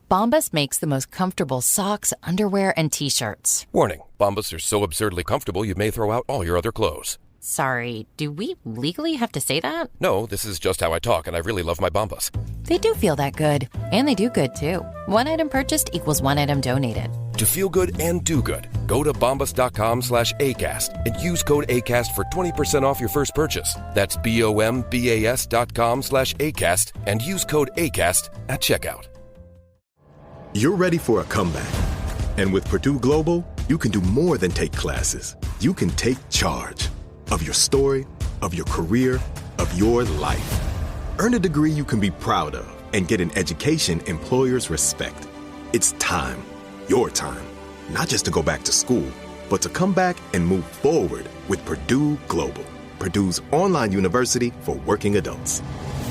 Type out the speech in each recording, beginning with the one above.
Bombas makes the most comfortable socks, underwear, and T-shirts. Warning, Bombas are so absurdly comfortable you may throw out all your other clothes. Sorry, do we legally have to say that? No, this is just how I talk, and I really love my Bombas. They do feel that good. And they do good, too. One item purchased equals one item donated. To feel good and do good, go to bombas.com/ACAST and use code ACAST for 20% off your first purchase. That's BOMBAS.com/ACAST and use code ACAST at checkout. You're ready for a comeback. And with Purdue Global, you can do more than take classes. You can take charge of your story, of your career, of your life. Earn a degree you can be proud of and get an education employers respect. It's time, your time, not just to go back to school, but to come back and move forward with Purdue Global, Purdue's online university for working adults.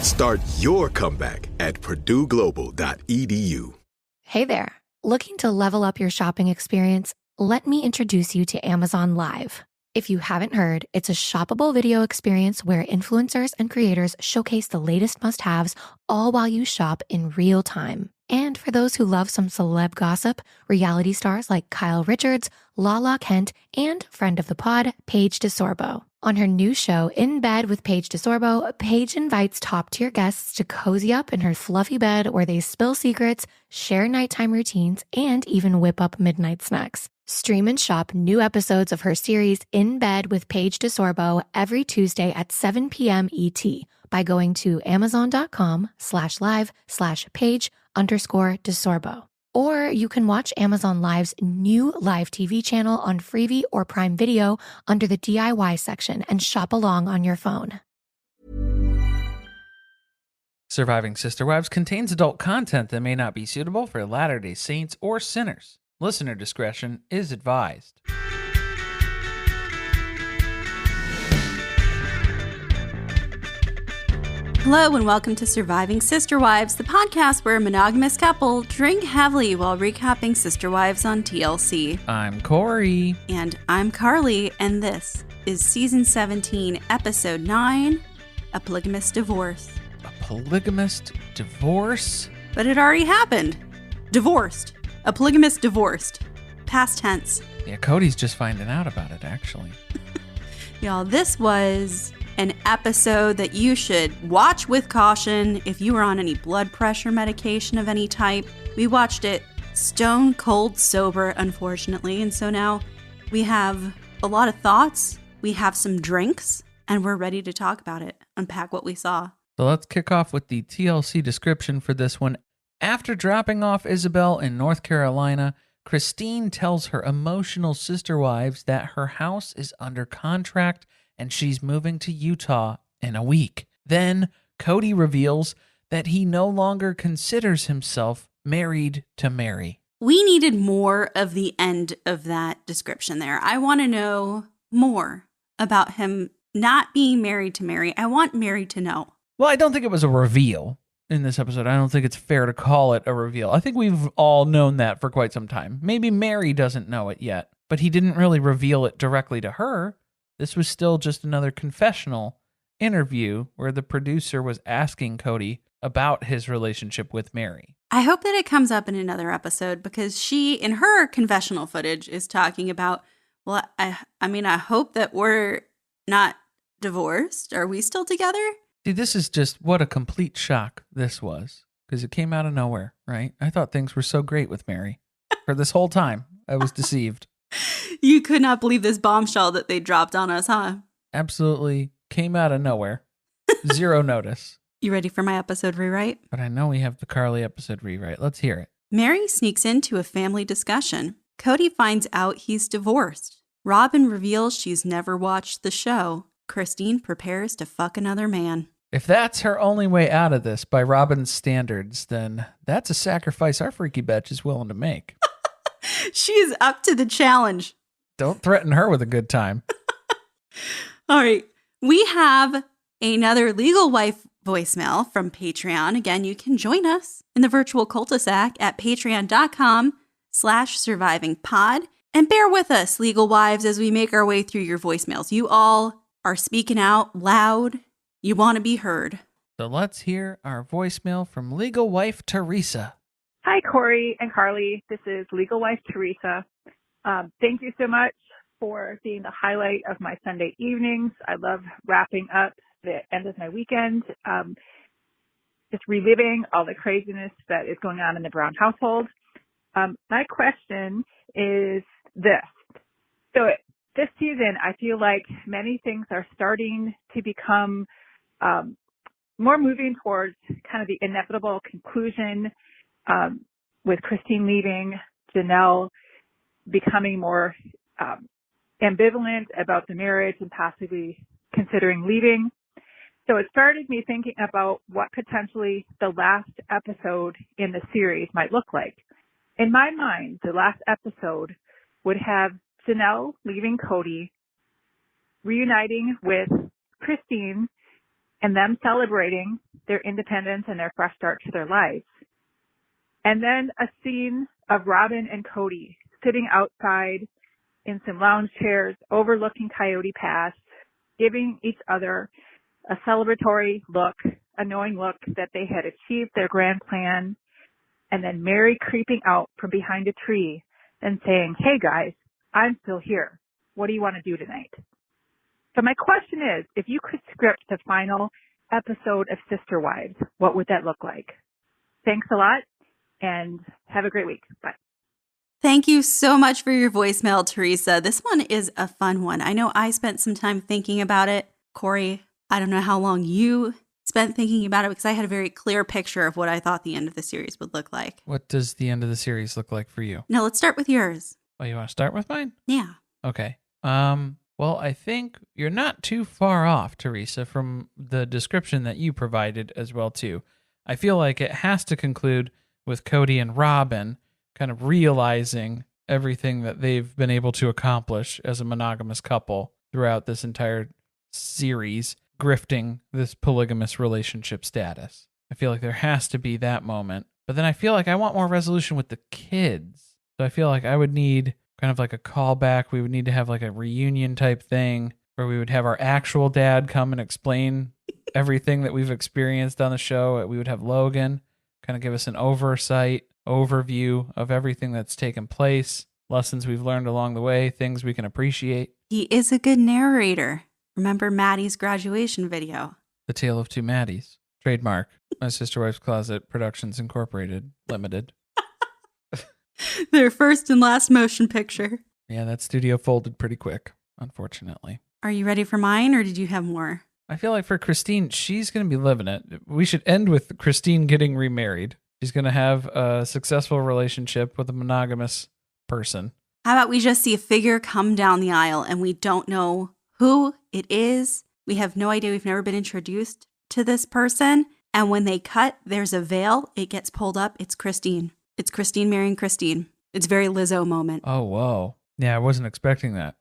Start your comeback at purdueglobal.edu. Hey there. Looking to level up your shopping experience? Let me introduce you to Amazon Live. If you haven't heard, it's a shoppable video experience where influencers and creators showcase the latest must-haves all while you shop in real time. And for those who love some celeb gossip, reality stars like Kyle Richards, Lala Kent, and friend of the pod, Paige DeSorbo. On her new show, In Bed with Paige DeSorbo, Paige invites top-tier guests to cozy up in her fluffy bed where they spill secrets, share nighttime routines, and even whip up midnight snacks. Stream and shop new episodes of her series In Bed with Paige DeSorbo every Tuesday at 7 p.m. ET by going to amazon.com/live/Paige_DeSorbo. Or you can watch Amazon Live's new live TV channel on Freevee or Prime Video under the DIY section and shop along on your phone. Surviving Sister Wives contains adult content that may not be suitable for Latter-day Saints or sinners. Listener discretion is advised. Hello and welcome to Surviving Sister Wives, the podcast where a monogamous couple drink heavily while recapping Sister Wives on TLC. I'm Corey. And I'm Carly, and this is Season 17, Episode 9, A Polygamist Divorce. A polygamist divorce? But it already happened. Divorced. A polygamist divorced. Past tense. Yeah, Kody's just finding out about it, actually. Y'all, this was an episode that you should watch with caution if you were on any blood pressure medication of any type. We watched it stone cold sober, unfortunately, and so now we have a lot of thoughts, we have some drinks, and we're ready to talk about it, unpack what we saw. So let's kick off with the TLC description for this one. After dropping off Isabel in North Carolina, Christine tells her emotional sister wives that her house is under contract and she's moving to Utah in a week. Then Kody reveals that he no longer considers himself married to Meri. We needed more of the end of that description there. I want to know more about him not being married to Meri. I want Meri to know. Well, I don't think it was a reveal in this episode. I don't think it's fair to call it a reveal. I think we've all known that for quite some time. Maybe Meri doesn't know it yet, but he didn't really reveal it directly to her. This was still just another confessional interview where the producer was asking Kody about his relationship with Meri. I hope that it comes up in another episode because she, in her confessional footage, is talking about, well, I hope that we're not divorced. Are we still together? See, this is just what a complete shock this was because it came out of nowhere, right? I thought things were so great with Meri. For this whole time, I was deceived. You could not believe this bombshell that they dropped on us, huh? Absolutely came out of nowhere. Zero notice. You ready for my episode rewrite? But I know we have the Carly episode rewrite. Let's hear it. Meri sneaks into a family discussion. Kody finds out he's divorced. Robyn reveals she's never watched the show. Christine prepares to fuck another man. If that's her only way out of this by Robyn's standards, then that's a sacrifice our freaky bitch is willing to make. She is up to the challenge. Don't threaten her with a good time. All right. We have another legal wife voicemail from Patreon. Again, you can join us in the virtual cul-de-sac at patreon.com/survivingpod. And bear with us, legal wives, as we make our way through your voicemails. You all are speaking out loud. You want to be heard. So let's hear our voicemail from legal wife Teresa. Hi, Corey and Carly. This is Legal Wife Teresa. Thank you so much for being the highlight of my Sunday evenings. I love wrapping up the end of my weekend, just reliving all the craziness that is going on in the Brown household. My question is this. So this season, I feel like many things are starting to become more moving towards kind of the inevitable conclusion, with Christine leaving, Janelle becoming more ambivalent about the marriage and possibly considering leaving. So it started me thinking about what potentially the last episode in the series might look like. In my mind, the last episode would have Janelle leaving Kody, reuniting with Christine, and them celebrating their independence and their fresh start to their lives. And then a scene of Robyn and Kody sitting outside in some lounge chairs overlooking Coyote Pass, giving each other a celebratory look, a knowing look that they had achieved their grand plan, and then Meri creeping out from behind a tree and saying, "Hey guys, I'm still here. What do you want to do tonight?" So my question is, if you could script the final episode of Sister Wives, what would that look like? Thanks a lot, and have a great week. Bye. Thank you so much for your voicemail, Teresa. This one is a fun one. I know I spent some time thinking about it. Corey, I don't know how long you spent thinking about it because I had a very clear picture of what I thought the end of the series would look like. What does the end of the series look like for you? Now, let's start with yours. Oh, you want to start with mine? Yeah. Okay. Well, I think you're not too far off, Teresa, from the description that you provided as well, too. I feel like it has to conclude with Kody and Robyn kind of realizing everything that they've been able to accomplish as a monogamous couple throughout this entire series, grifting this polygamous relationship status. I feel like there has to be that moment. But then I feel like I want more resolution with the kids. So I feel like I would need kind of like a callback. We would need to have like a reunion type thing where we would have our actual dad come and explain everything that we've experienced on the show. We would have Logan kind of give us an overview of everything that's taken place, lessons we've learned along the way, things we can appreciate. He is a good narrator. Remember Maddie's graduation video? The Tale of Two Maddies. Trademark. My Sister Wife's Closet Productions Incorporated, Limited. Their first and last motion picture. Yeah, that studio folded pretty quick, unfortunately. Are you ready for mine, or did you have more? I feel like for Christine, she's going to be living it. We should end with Christine getting remarried. She's going to have a successful relationship with a monogamous person. How about we just see a figure come down the aisle and we don't know who it is? We have no idea. We've never been introduced to this person. And when they cut, there's a veil. It gets pulled up. It's Christine. It's Christine marrying Christine. It's very Lizzo moment. Oh, whoa. Yeah, I wasn't expecting that.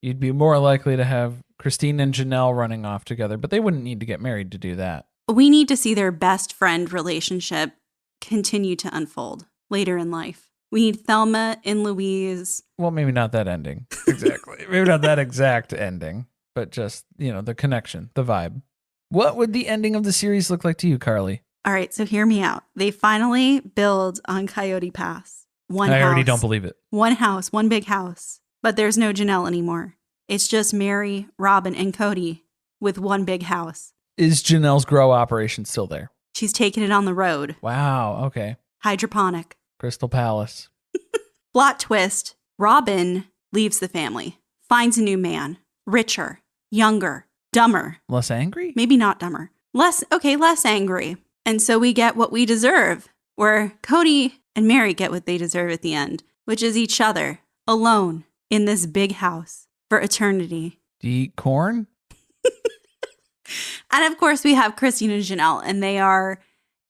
You'd be more likely to have Christine and Janelle running off together, but they wouldn't need to get married to do that. We need to see their best friend relationship continue to unfold later in life. We need Thelma and Louise. Well, maybe not that ending. Exactly. Maybe not that exact ending, but just, the connection, the vibe. What would the ending of the series look like to you, Carly? All right, so hear me out. They finally build on Coyote Pass. I already don't believe it. One house, one big house. But there's no Janelle anymore. It's just Meri, Robyn, and Kody with one big house. Is Janelle's grow operation still there? She's taking it on the road. Wow, okay. Hydroponic. Crystal Palace. Plot twist. Robyn leaves the family, finds a new man, richer, younger, dumber. Less angry? Maybe not dumber. Less angry. And so we get what we deserve, where Kody and Meri get what they deserve at the end, which is each other, alone, in this big house for eternity. Do you eat corn? And of course, we have Christine and Janelle, and they are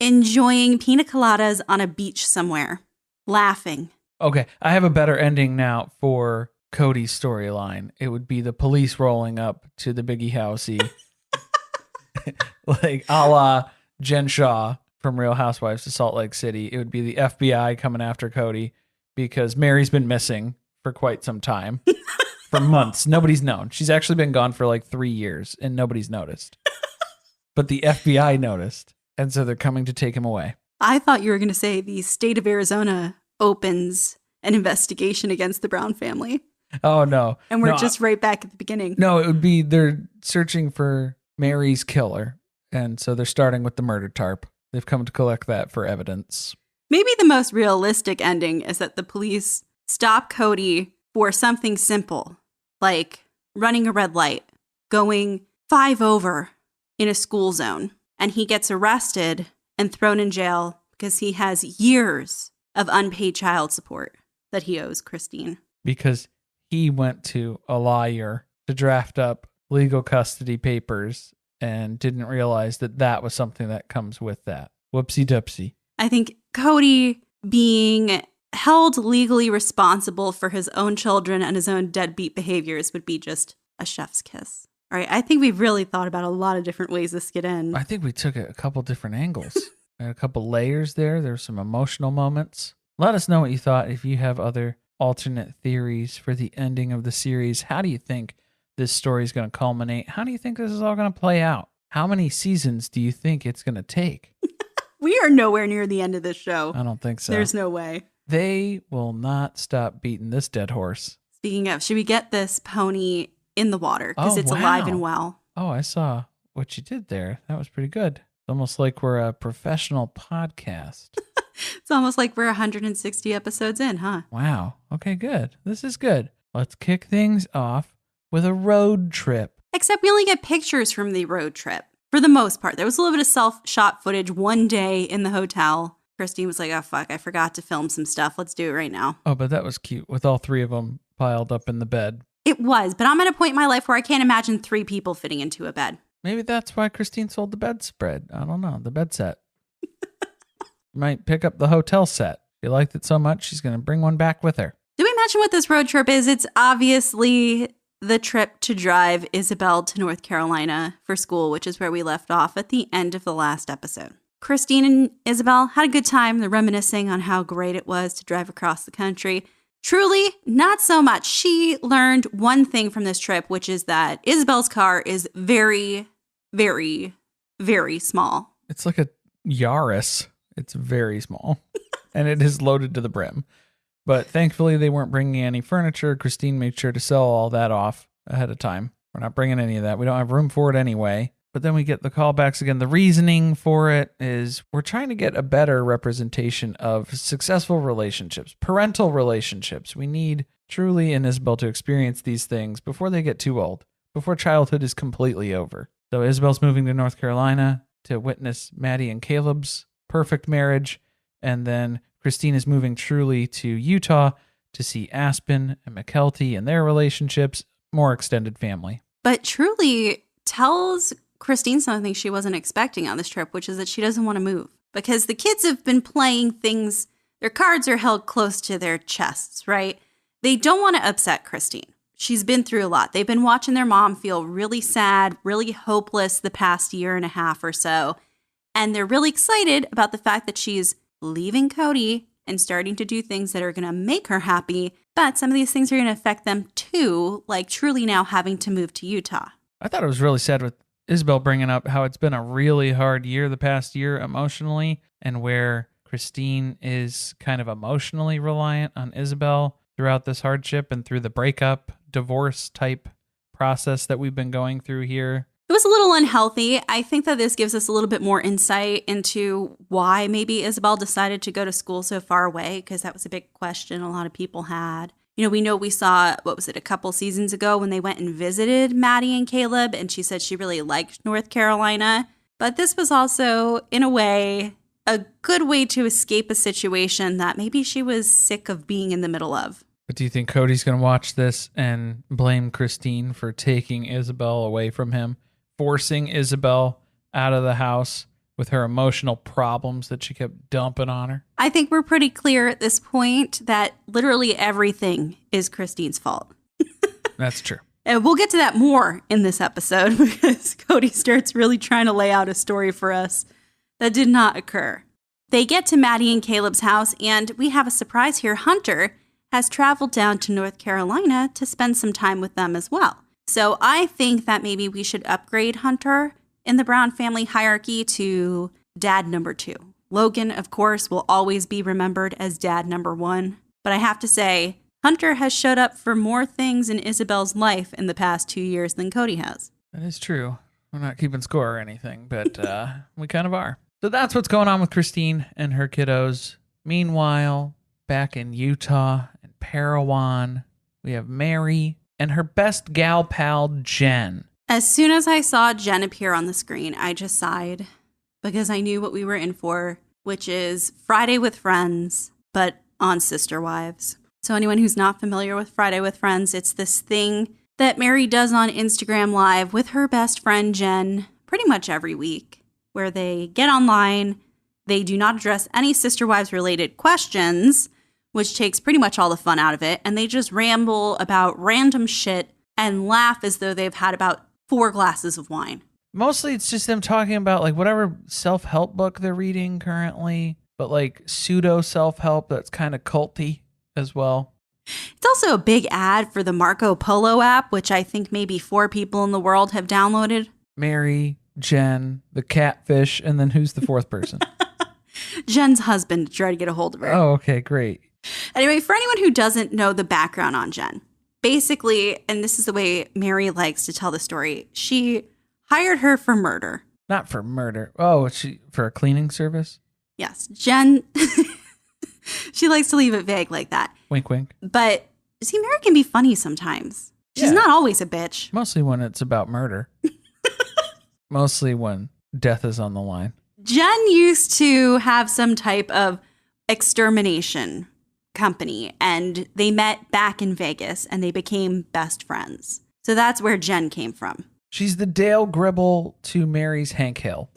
enjoying pina coladas on a beach somewhere, laughing. Okay, I have a better ending now for Kody's storyline. It would be the police rolling up to the Biggie housey, like a la Jen Shaw from Real Housewives of Salt Lake City. It would be the FBI coming after Kody because Meri's been missing for quite some time. For months. Nobody's known. She's actually been gone for like 3 years and nobody's noticed. But the FBI noticed. And so they're coming to take him away. I thought you were going to say the state of Arizona opens an investigation against the Brown family. Oh, no. And we're just right back at the beginning. No, it would be they're searching for Meri's killer. And so they're starting with the murder tarp. They've come to collect that for evidence. Maybe the most realistic ending is that the police stop Kody for something simple, like running a red light, going 5 over in a school zone, and he gets arrested and thrown in jail because he has years of unpaid child support that he owes Christine. Because he went to a lawyer to draft up legal custody papers and didn't realize that that was something that comes with that. Whoopsie doopsie. I think Kody being held legally responsible for his own children and his own deadbeat behaviors would be just a chef's kiss. All right, I think we've really thought about a lot of different ways this could end. I think we took it a couple different angles. There are a couple layers there. There's some emotional moments. Let us know what you thought. If you have other alternate theories for the ending of the series, how do you think this story is going to culminate? How do you think this is all going to play out? How many seasons do you think it's going to take? We are nowhere near the end of this show. I don't think so. There's no way. They will not stop beating this dead horse. Speaking of, should we get this pony in the water? Because it's alive and well. Oh, I saw what you did there. That was pretty good. It's almost like we're a professional podcast. It's almost like we're 160 episodes in, huh? Wow. Okay, good. This is good. Let's kick things off with a road trip. Except we only get pictures from the road trip. For the most part, there was a little bit of self-shot footage one day in the hotel. Christine was like, oh, fuck, I forgot to film some stuff. Let's do it right now. Oh, but that was cute with all 3 of them piled up in the bed. It was, but I'm at a point in my life where I can't imagine 3 people fitting into a bed. Maybe that's why Christine sold the bedspread. I don't know. The bed set. Might pick up the hotel set. She liked it so much, she's going to bring one back with her. Did we mention what this road trip is? It's obviously the trip to drive Isabel to North Carolina for school, which is where we left off at the end of the last episode. Christine and Isabel had a good time. They're reminiscing on how great it was to drive across the country. Truly, not so much. She learned one thing from this trip, which is that Isabel's car is very, very, very small. It's like a Yaris. It's very small. And it is loaded to the brim. But thankfully, they weren't bringing any furniture. Christine made sure to sell all that off ahead of time. We're not bringing any of that. We don't have room for it anyway. But then we get the callbacks again. The reasoning for it is we're trying to get a better representation of successful relationships, parental relationships. We need Truly and Isabel to experience these things before they get too old, before childhood is completely over. So Isabel's moving to North Carolina to witness Maddie and Caleb's perfect marriage. And then Christine is moving Truly to Utah to see Aspen and McKelty and their relationships, more extended family. But Truly tells Christine something she wasn't expecting on this trip, which is that she doesn't want to move because the kids have been playing things. Their cards are held close to their chests, right? They don't want to upset Christine. She's been through a lot. They've been watching their mom feel really sad, really hopeless the past year and a half or so. And they're really excited about the fact that she's leaving Kody and starting to do things that are going to make her happy. But some of these things are going to affect them too, like Truly now having to move to Utah. I thought it was really sad with Isabel bringing up how it's been a really hard year the past year emotionally, and where Christine is kind of emotionally reliant on Isabel throughout this hardship and through the breakup, divorce type process that we've been going through here. It was a little unhealthy. I think that this gives us a little bit more insight into why maybe Isabel decided to go to school so far away, because that was a big question a lot of people had. You know we saw, a couple seasons ago when they went and visited Maddie and Caleb, and she said she really liked North Carolina. But this was also, in a way, a good way to escape a situation that maybe she was sick of being in the middle of. But do you think Kody's going to watch this and blame Christine for taking Isabel away from him, forcing Isabel out of the house with her emotional problems that she kept dumping on her? I think we're pretty clear at this point that literally everything is Christine's fault. That's true. And we'll get to that more in this episode because Kody starts really trying to lay out a story for us that did not occur. They get to Maddie and Caleb's house, and we have a surprise here. Hunter has traveled down to North Carolina to spend some time with them as well. So I think that maybe we should upgrade Hunter in the Brown family hierarchy to dad number 2. Logan, of course, will always be remembered as dad number one. But I have to say, Hunter has showed up for more things in Isabel's life in the past 2 years than Kody has. That is true. We're not keeping score or anything, but we kind of are. So that's what's going on with Christine and her kiddos. Meanwhile, back in Utah and Parowan, we have Meri and her best gal pal, Jen. As soon as I saw Jen appear on the screen, I just sighed because I knew what we were in for, which is Friday with Friends, but on Sister Wives. So anyone who's not familiar with Friday with Friends, it's this thing that Meri does on Instagram Live with her best friend, Jen, pretty much every week, where they get online, they do not address any Sister Wives related questions, which takes pretty much all the fun out of it, and they just ramble about random shit and laugh as though they've had about 4 glasses of wine. Mostly it's just them talking about like whatever self-help book they're reading currently, but like pseudo self-help that's kind of culty as well. It's also a big ad for the Marco Polo app, which I think maybe 4 people in the world have downloaded. Meri, Jen, the catfish, and then who's the 4th person? Jen's husband to try to get a hold of her. Oh, okay, great. Anyway, for anyone who doesn't know the background on Jen, basically, and this is the way Meri likes to tell the story, she hired her for murder. Not for murder. Oh, for a cleaning service? Yes, Jen, she likes to leave it vague like that. Wink, wink. But see, Meri can be funny sometimes. She's not always a bitch. Mostly when it's about murder. Mostly when death is on the line. Jen used to have some type of extermination company, and they met back in Vegas, and they became best friends. So that's where Jen came from. She's the Dale Gribble to Mary's Hank Hill.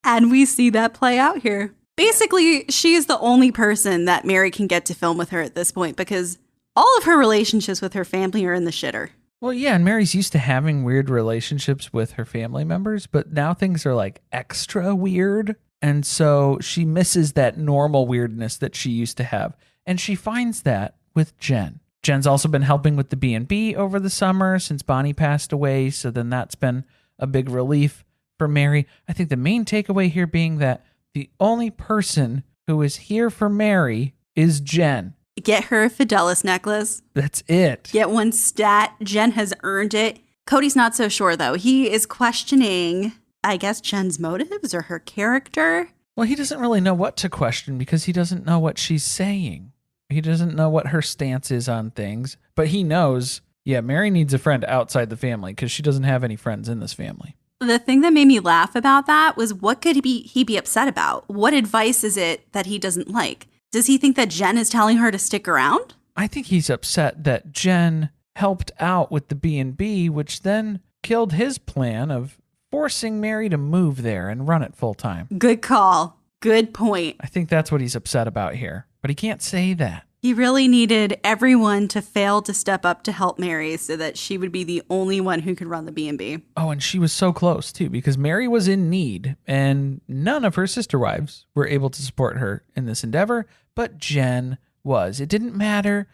And we see that play out here. Basically, she is the only person that Meri can get to film with her at this point because all of her relationships with her family are in the shitter. Well, yeah, and Mary's used to having weird relationships with her family members, but now things are like extra weird. And so she misses that normal weirdness that she used to have. And she finds that with Jen. Jen's also been helping with the B&B over the summer since Bonnie passed away. So then that's been a big relief for Meri. I think the main takeaway here being that the only person who is here for Meri is Jen. Get her a Fidelis necklace. That's it. Get one stat. Jen has earned it. Kody's not so sure, though. He is questioning, I guess, Jen's motives or her character. Well, he doesn't really know what to question because he doesn't know what she's saying. He doesn't know what her stance is on things. But he knows, yeah, Meri needs a friend outside the family because she doesn't have any friends in this family. The thing that made me laugh about that was what could he be upset about? What advice is it that he doesn't like? Does he think that Jen is telling her to stick around? I think he's upset that Jen helped out with the B&B, which then killed his plan of forcing Meri to move there and run it full time. Good call. Good point. I think that's what he's upset about here, but he can't say that. He really needed everyone to fail to step up to help Meri so that she would be the only one who could run the B&B. Oh, and she was so close, too, because Meri was in need, and none of her sister wives were able to support her in this endeavor, but Jen was. It didn't matter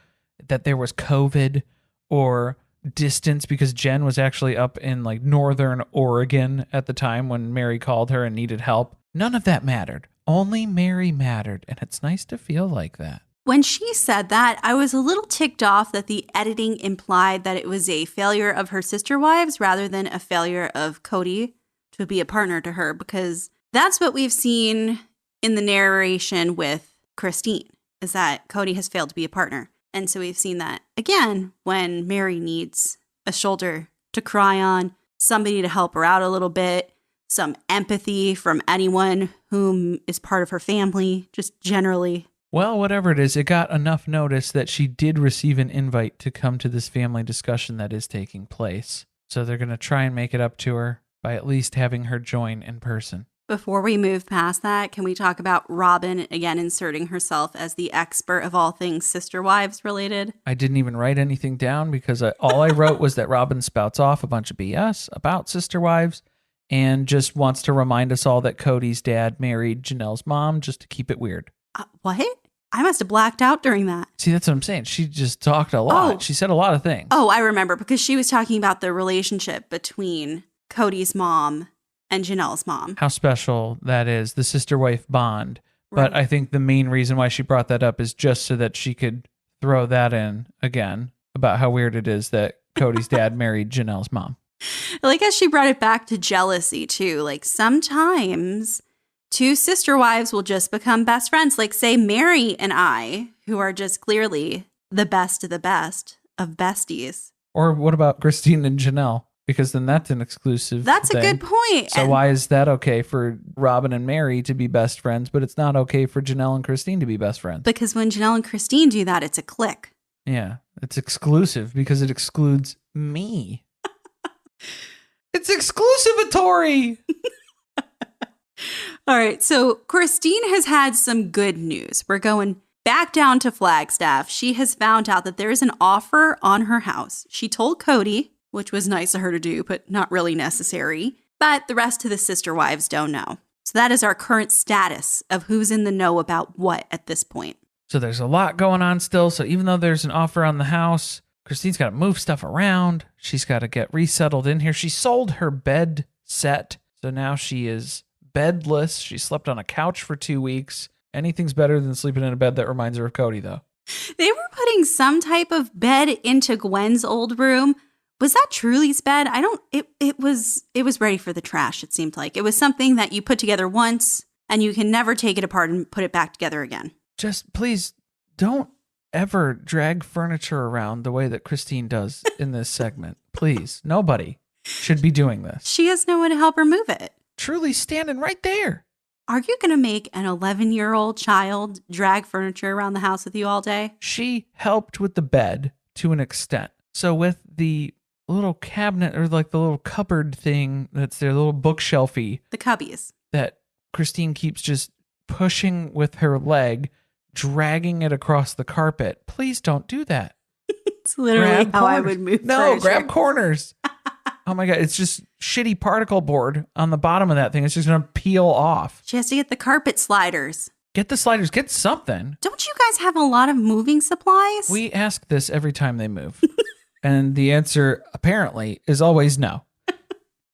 that there was COVID or distance because Jen was actually up in like northern Oregon at the time when Meri called her and needed help. None of that mattered. Only Meri mattered, and it's nice to feel like that. When she said that, I was a little ticked off that the editing implied that it was a failure of her sister wives rather than a failure of Kody to be a partner to her, because that's what we've seen in the narration with Christine, is that Kody has failed to be a partner. And so we've seen that again when Meri needs a shoulder to cry on, somebody to help her out a little bit, some empathy from anyone whom is part of her family, just generally. Well, whatever it is, it got enough notice that she did receive an invite to come to this family discussion that is taking place. So they're going to try and make it up to her by at least having her join in person. Before we move past that, can we talk about Robyn again inserting herself as the expert of all things sister wives related? I didn't even write anything down because all I wrote was that Robyn spouts off a bunch of BS about sister wives and just wants to remind us all that Kody's dad married Janelle's mom just to keep it weird. What? I must have blacked out during that. See, that's what I'm saying. She just talked a lot. Oh. She said a lot of things. Oh, I remember because she was talking about the relationship between Kody's mom and Janelle's mom. How special that is, the sister-wife bond. Right. But I think the main reason why she brought that up is just so that she could throw that in again about how weird it is that Kody's dad married Janelle's mom. I like how she brought it back to jealousy too. Like sometimes two sister wives will just become best friends. Like say Meri and I, who are just clearly the best of besties. Or what about Christine and Janelle? Because then that's an exclusive That's thing. a good point. So And why is that okay for Robyn and Meri to be best friends, but it's not okay for Janelle and Christine to be best friends? because when Janelle and Christine do that, it's a click. Yeah, it's exclusive because it excludes me. It's exclusivatory. All right, so Christine has had some good news. We're going back down to Flagstaff. She has found out that there is an offer on her house. She told Kody, which was nice of her to do, but not really necessary. But the rest of the sister wives don't know. So that is our current status of who's in the know about what at this point. So there's a lot going on still. So even though there's an offer on the house, Christine's got to move stuff around. She's got to get resettled in here. She sold her bed set. So now she is bedless. She slept on a couch for 2 weeks. Anything's better than sleeping in a bed that reminds her of Kody, though. They were putting some type of bed into Gwen's old room. Was that Truly's bed? It was ready for the trash, it seemed like. It was something that you put together once and you can never take it apart and put it back together again. Just please don't ever drag furniture around the way that Christine does in this segment. Please, nobody should be doing this. She has no one to help her move it. Truly standing right there. Are you going to make an 11-year-old child drag furniture around the house with you all day? She helped with the bed to an extent. So with the little cabinet or like the little cupboard thing that's their little bookshelfy The cubbies. that Christine keeps just pushing with her leg, dragging it across the carpet. Please don't do that. It's literally Grab how I corners. would move No, furniture. grab corners. Oh my God. It's just shitty particle board on the bottom of that thing. It's just going to peel off. She has to get the carpet sliders. Get the sliders. Get something. Don't you guys have a lot of moving supplies? We ask this every time they move. And the answer apparently is always no.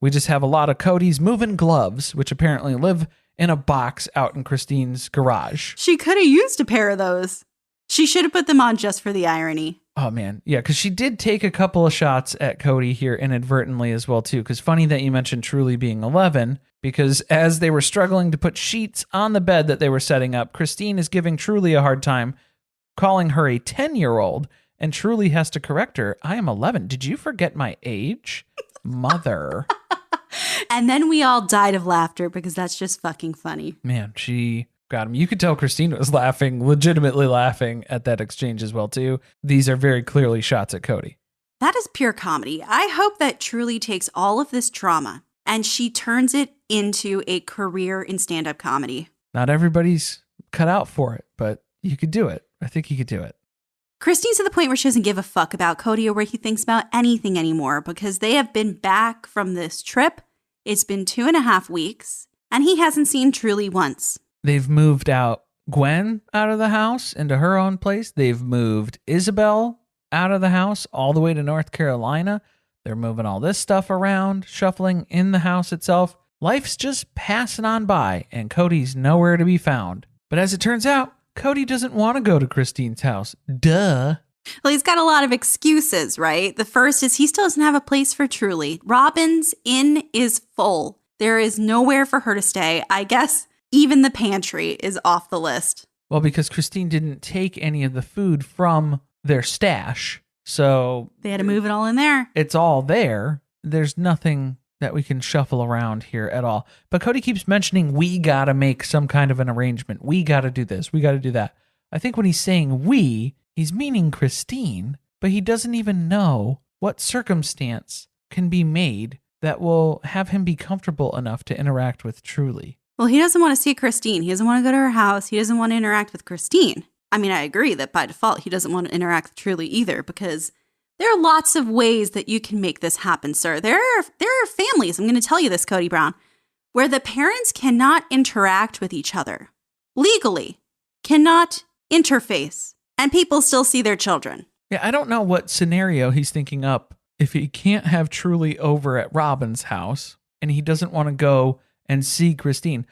We just have a lot of Kody's moving gloves, which apparently live in a box out in Christine's garage. She could have used a pair of those. She should have put them on just for the irony. Oh, man. Yeah, because she did take a couple of shots at Kody here inadvertently as well, too. Because funny that you mentioned Truly being 11, because as they were struggling to put sheets on the bed that they were setting up, Christine is giving Truly a hard time, calling her a 10-year-old, and Truly has to correct her. I am 11. Did you forget my age? Mother. And then we all died of laughter because that's just fucking funny. Man, she got him. You could tell Christine was laughing, legitimately laughing at that exchange as well, too. These are very clearly shots at Kody. That is pure comedy. I hope that Truly takes all of this trauma and she turns it into a career in stand-up comedy. Not everybody's cut out for it, but you could do it. I think you could do it. Christine's at the point where she doesn't give a fuck about Kody or where he thinks about anything anymore because they have been back from this trip. It's been 2.5 weeks and he hasn't seen Truly once. They've moved out Gwen out of the house into her own place. They've moved Isabel out of the house all the way to North Carolina. They're moving all this stuff around, shuffling in the house itself. Life's just passing on by, and Kody's nowhere to be found. But as it turns out, Kody doesn't want to go to Christine's house. Duh. Well, he's got a lot of excuses, right? The first is he still doesn't have a place for Truly. Robyn's inn is full. There is nowhere for her to stay. I guess even the pantry is off the list. Well, because Christine didn't take any of the food from their stash. So They had to move it all in there. it's all there. There's nothing that we can shuffle around here at all. But Kody keeps mentioning we got to make some kind of an arrangement. We got to do this. We got to do that. I think when he's saying we, he's meaning Christine, but he doesn't even know what circumstance can be made that will have him be comfortable enough to interact with Truly. Well, he doesn't want to see Christine. He doesn't want to go to her house. He doesn't want to interact with Christine. I mean, I agree that by default, he doesn't want to interact with Truly either because there are lots of ways that you can make this happen, sir. There are families, I'm going to tell you this, Kody Brown, where the parents cannot interact with each other. Legally, cannot interface, and people still see their children. Yeah, I don't know what scenario he's thinking up if he can't have Truly over at Robyn's house. and he doesn't want to go and see Christine.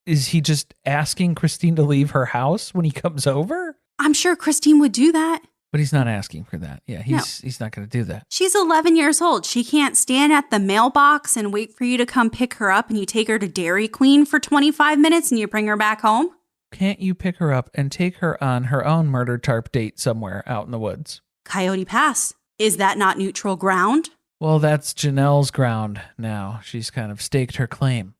Is he just asking Christine to leave her house when he comes over? I'm sure Christine would do that. But he's not asking for that. Yeah, he's not going to do that. She's 11 years old. She can't stand at the mailbox and wait for you to come pick her up and you take her to Dairy Queen for 25 minutes and you bring her back home. Can't you pick her up and take her on her own murder tarp date somewhere out in the woods? Coyote Pass. Is that not neutral ground? Well, that's Janelle's ground now. She's kind of staked her claim.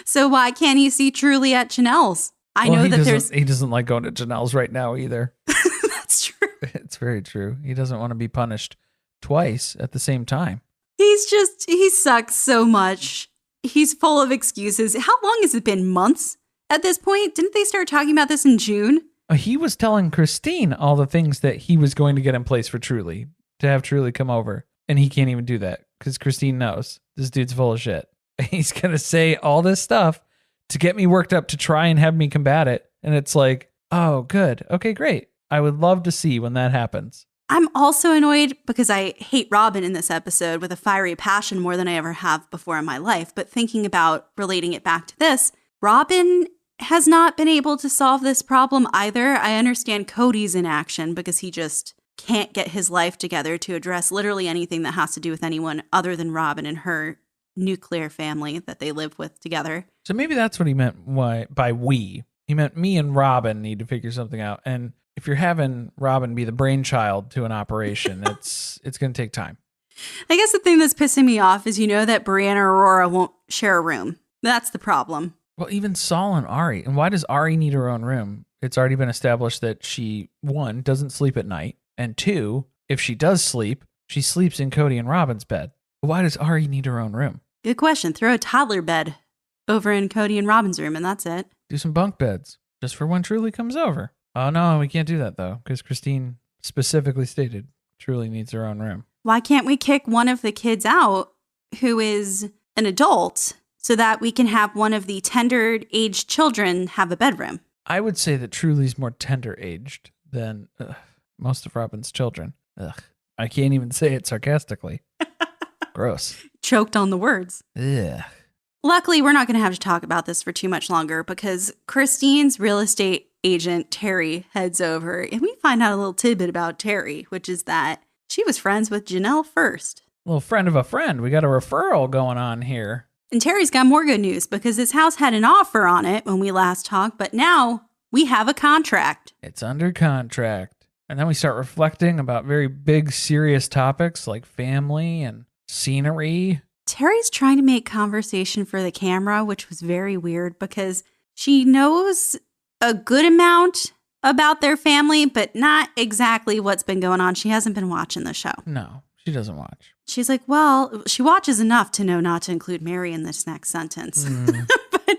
So why can't he see Truly at Janelle's? I know that he doesn't like going to Janelle's right now either. That's true. It's very true. He doesn't want to be punished twice at the same time. He sucks so much. He's full of excuses. How long has it been? Months at this point? Didn't they start talking about this in June? He was telling Christine all the things that he was going to get in place for Truly, to have Truly come over. And he can't even do that because Christine knows this dude's full of shit. He's going to say all this stuff to get me worked up to try and have me combat it. And it's like, oh, good. Okay, great. I would love to see when that happens. I'm also annoyed because I hate Robyn in this episode with a fiery passion more than I ever have before in my life. But thinking about relating it back to this, Robyn has not been able to solve this problem either. I understand Kody's inaction because he just can't get his life together to address literally anything that has to do with anyone other than Robyn and her nuclear family that they live with together. So maybe that's what he meant by we. He meant me and Robyn need to figure something out. And if you're having Robyn be the brainchild to an operation, it's going to take time. I guess the thing that's pissing me off is that Brianna and Aurora won't share a room. That's the problem. Well, even Saul and Ari. And why does Ari need her own room? It's already been established that she, 1, doesn't sleep at night. And 2, if she does sleep, she sleeps in Kody and Robyn's bed. Why does Ari need her own room? Good question. Throw a toddler bed over in Kody and Robyn's room and that's it. Do some bunk beds just for when Truly comes over. Oh, no, we can't do that, though, because Christine specifically stated Truly needs her own room. Why can't we kick one of the kids out who is an adult so that we can have one of the tender-aged children have a bedroom? I would say that Truly's more tender-aged than most of Robyn's children. I can't even say it sarcastically. Gross. Choked on the words. Ugh. Luckily, we're not going to have to talk about this for too much longer because Christine's real estate agent, Terry, heads over and we find out a little tidbit about Terry, which is that she was friends with Janelle first. A little friend of a friend. We got a referral going on here. And Terry's got more good news because his house had an offer on it when we last talked, but now we have a contract. It's under contract. And then we start reflecting about very big, serious topics like family and scenery. Terry's trying to make conversation for the camera, which was very weird because she knows a good amount about their family, but not exactly what's been going on. She hasn't been watching the show. No, she doesn't watch. She's like, well, she watches enough to know not to include Meri in this next sentence. But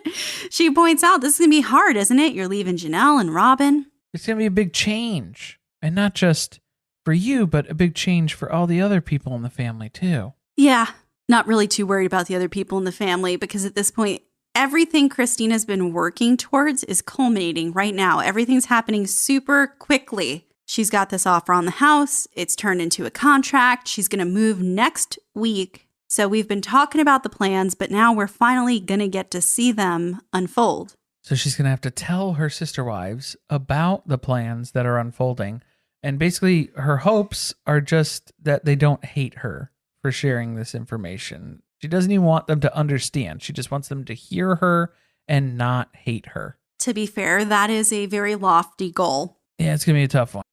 she points out this is going to be hard, isn't it? You're leaving Janelle and Robyn. It's going to be a big change. And not just for you, but a big change for all the other people in the family, too. Yeah, not really too worried about the other people in the family because at this point, everything Christina's been working towards is culminating right now. Everything's happening super quickly. She's got this offer on the house. It's turned into a contract. She's going to move next week. So we've been talking about the plans, but now we're finally going to get to see them unfold. So she's going to have to tell her sister wives about the plans that are unfolding. And basically, her hopes are just that they don't hate her for sharing this information. She doesn't even want them to understand. She just wants them to hear her and not hate her. To be fair, that is a very lofty goal. Yeah, it's going to be a tough one.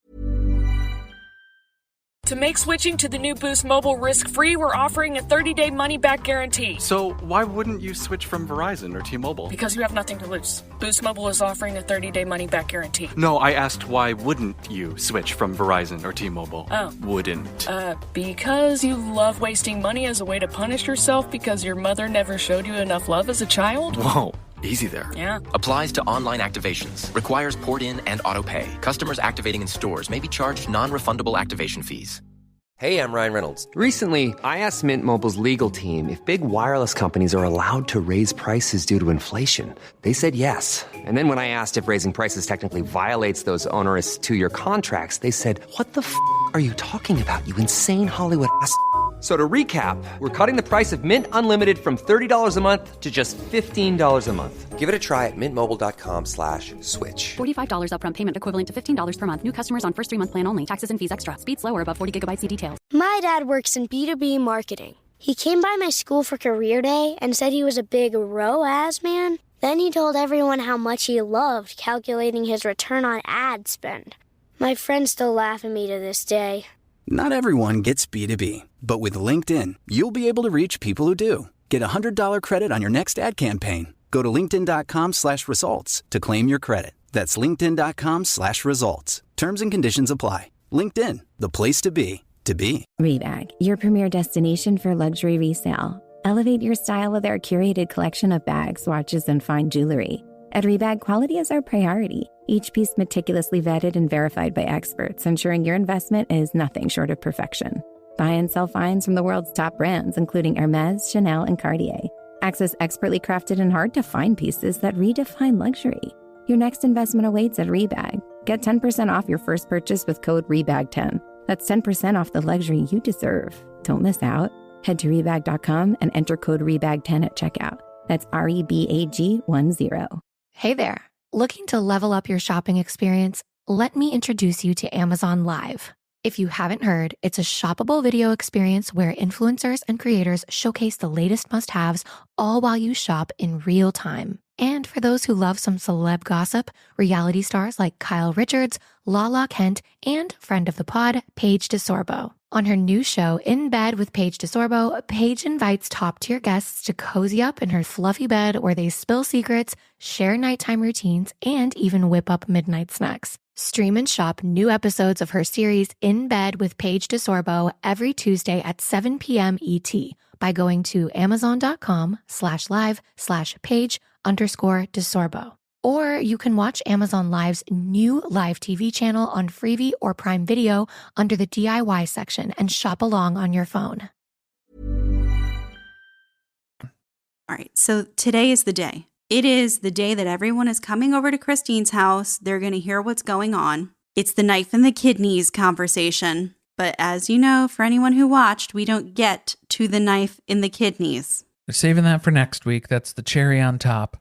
To make switching to the new Boost Mobile risk-free, we're offering a 30-day money-back guarantee. So why wouldn't you switch from Verizon or T-Mobile? Because you have nothing to lose. Boost Mobile is offering a 30-day money-back guarantee. No, I asked why wouldn't you switch from Verizon or T-Mobile? Oh. Wouldn't. Because you love wasting money as a way to punish yourself because your mother never showed you enough love as a child? Whoa. Easy there. Yeah. Applies to online activations. Requires port in and auto pay. Customers activating in stores may be charged non-refundable activation fees. Hey, I'm Ryan Reynolds. Recently, I asked Mint Mobile's legal team if big wireless companies are allowed to raise prices due to inflation. They said yes. And then when I asked if raising prices technically violates those onerous 2-year contracts, they said, "What the f*** are you talking about, you insane Hollywood ass f- So to recap, we're cutting the price of Mint Unlimited from $30 a month to just $15 a month. Give it a try at mintmobile.com/switch. $45 upfront payment equivalent to $15 per month. New customers on first 3-month plan only. Taxes and fees extra. Speed slower above 40 gigabytes. See details. My dad works in B2B marketing. He came by my school for career day and said he was a big ROAS man. Then he told everyone how much he loved calculating his return on ad spend. My friends still laugh at me to this day. Not everyone gets B2B, but with LinkedIn, you'll be able to reach people who do. Get a $100 credit on your next ad campaign. Go to linkedin.com/results to claim your credit. That's linkedin.com/results. Terms and conditions apply. LinkedIn, the place to be, to be. Rebag, your premier destination for luxury resale. Elevate your style with our curated collection of bags, watches, and fine jewelry. At Rebag, quality is our priority. Each piece meticulously vetted and verified by experts, ensuring your investment is nothing short of perfection. Buy and sell finds from the world's top brands, including Hermes, Chanel, and Cartier. Access expertly crafted and hard-to-find pieces that redefine luxury. Your next investment awaits at Rebag. Get 10% off your first purchase with code REBAG10. That's 10% off the luxury you deserve. Don't miss out. Head to Rebag.com and enter code REBAG10 at checkout. That's REBAG10. Hey there. Looking to level up your shopping experience? Let me introduce you to Amazon Live. If you haven't heard, it's a shoppable video experience where influencers and creators showcase the latest must-haves all while you shop in real time. And for those who love some celeb gossip, reality stars like Kyle Richards, Lala Kent, and friend of the pod, Paige DeSorbo. On her new show, In Bed with Paige DeSorbo, Paige invites top-tier guests to cozy up in her fluffy bed where they spill secrets, share nighttime routines, and even whip up midnight snacks. Stream and shop new episodes of her series In Bed with Paige DeSorbo every Tuesday at 7 p.m. ET by going to amazon.com/live/Paige_DeSorbo. Or you can watch Amazon Live's new live TV channel on Freevee or Prime Video under the DIY section and shop along on your phone. All right, so today is the day. It is the day that everyone is coming over to Christine's house. They're going to hear what's going on. It's the knife and the kidneys conversation. But as you know, for anyone who watched, we don't get to the knife in the kidneys. We're saving that for next week. That's the cherry on top.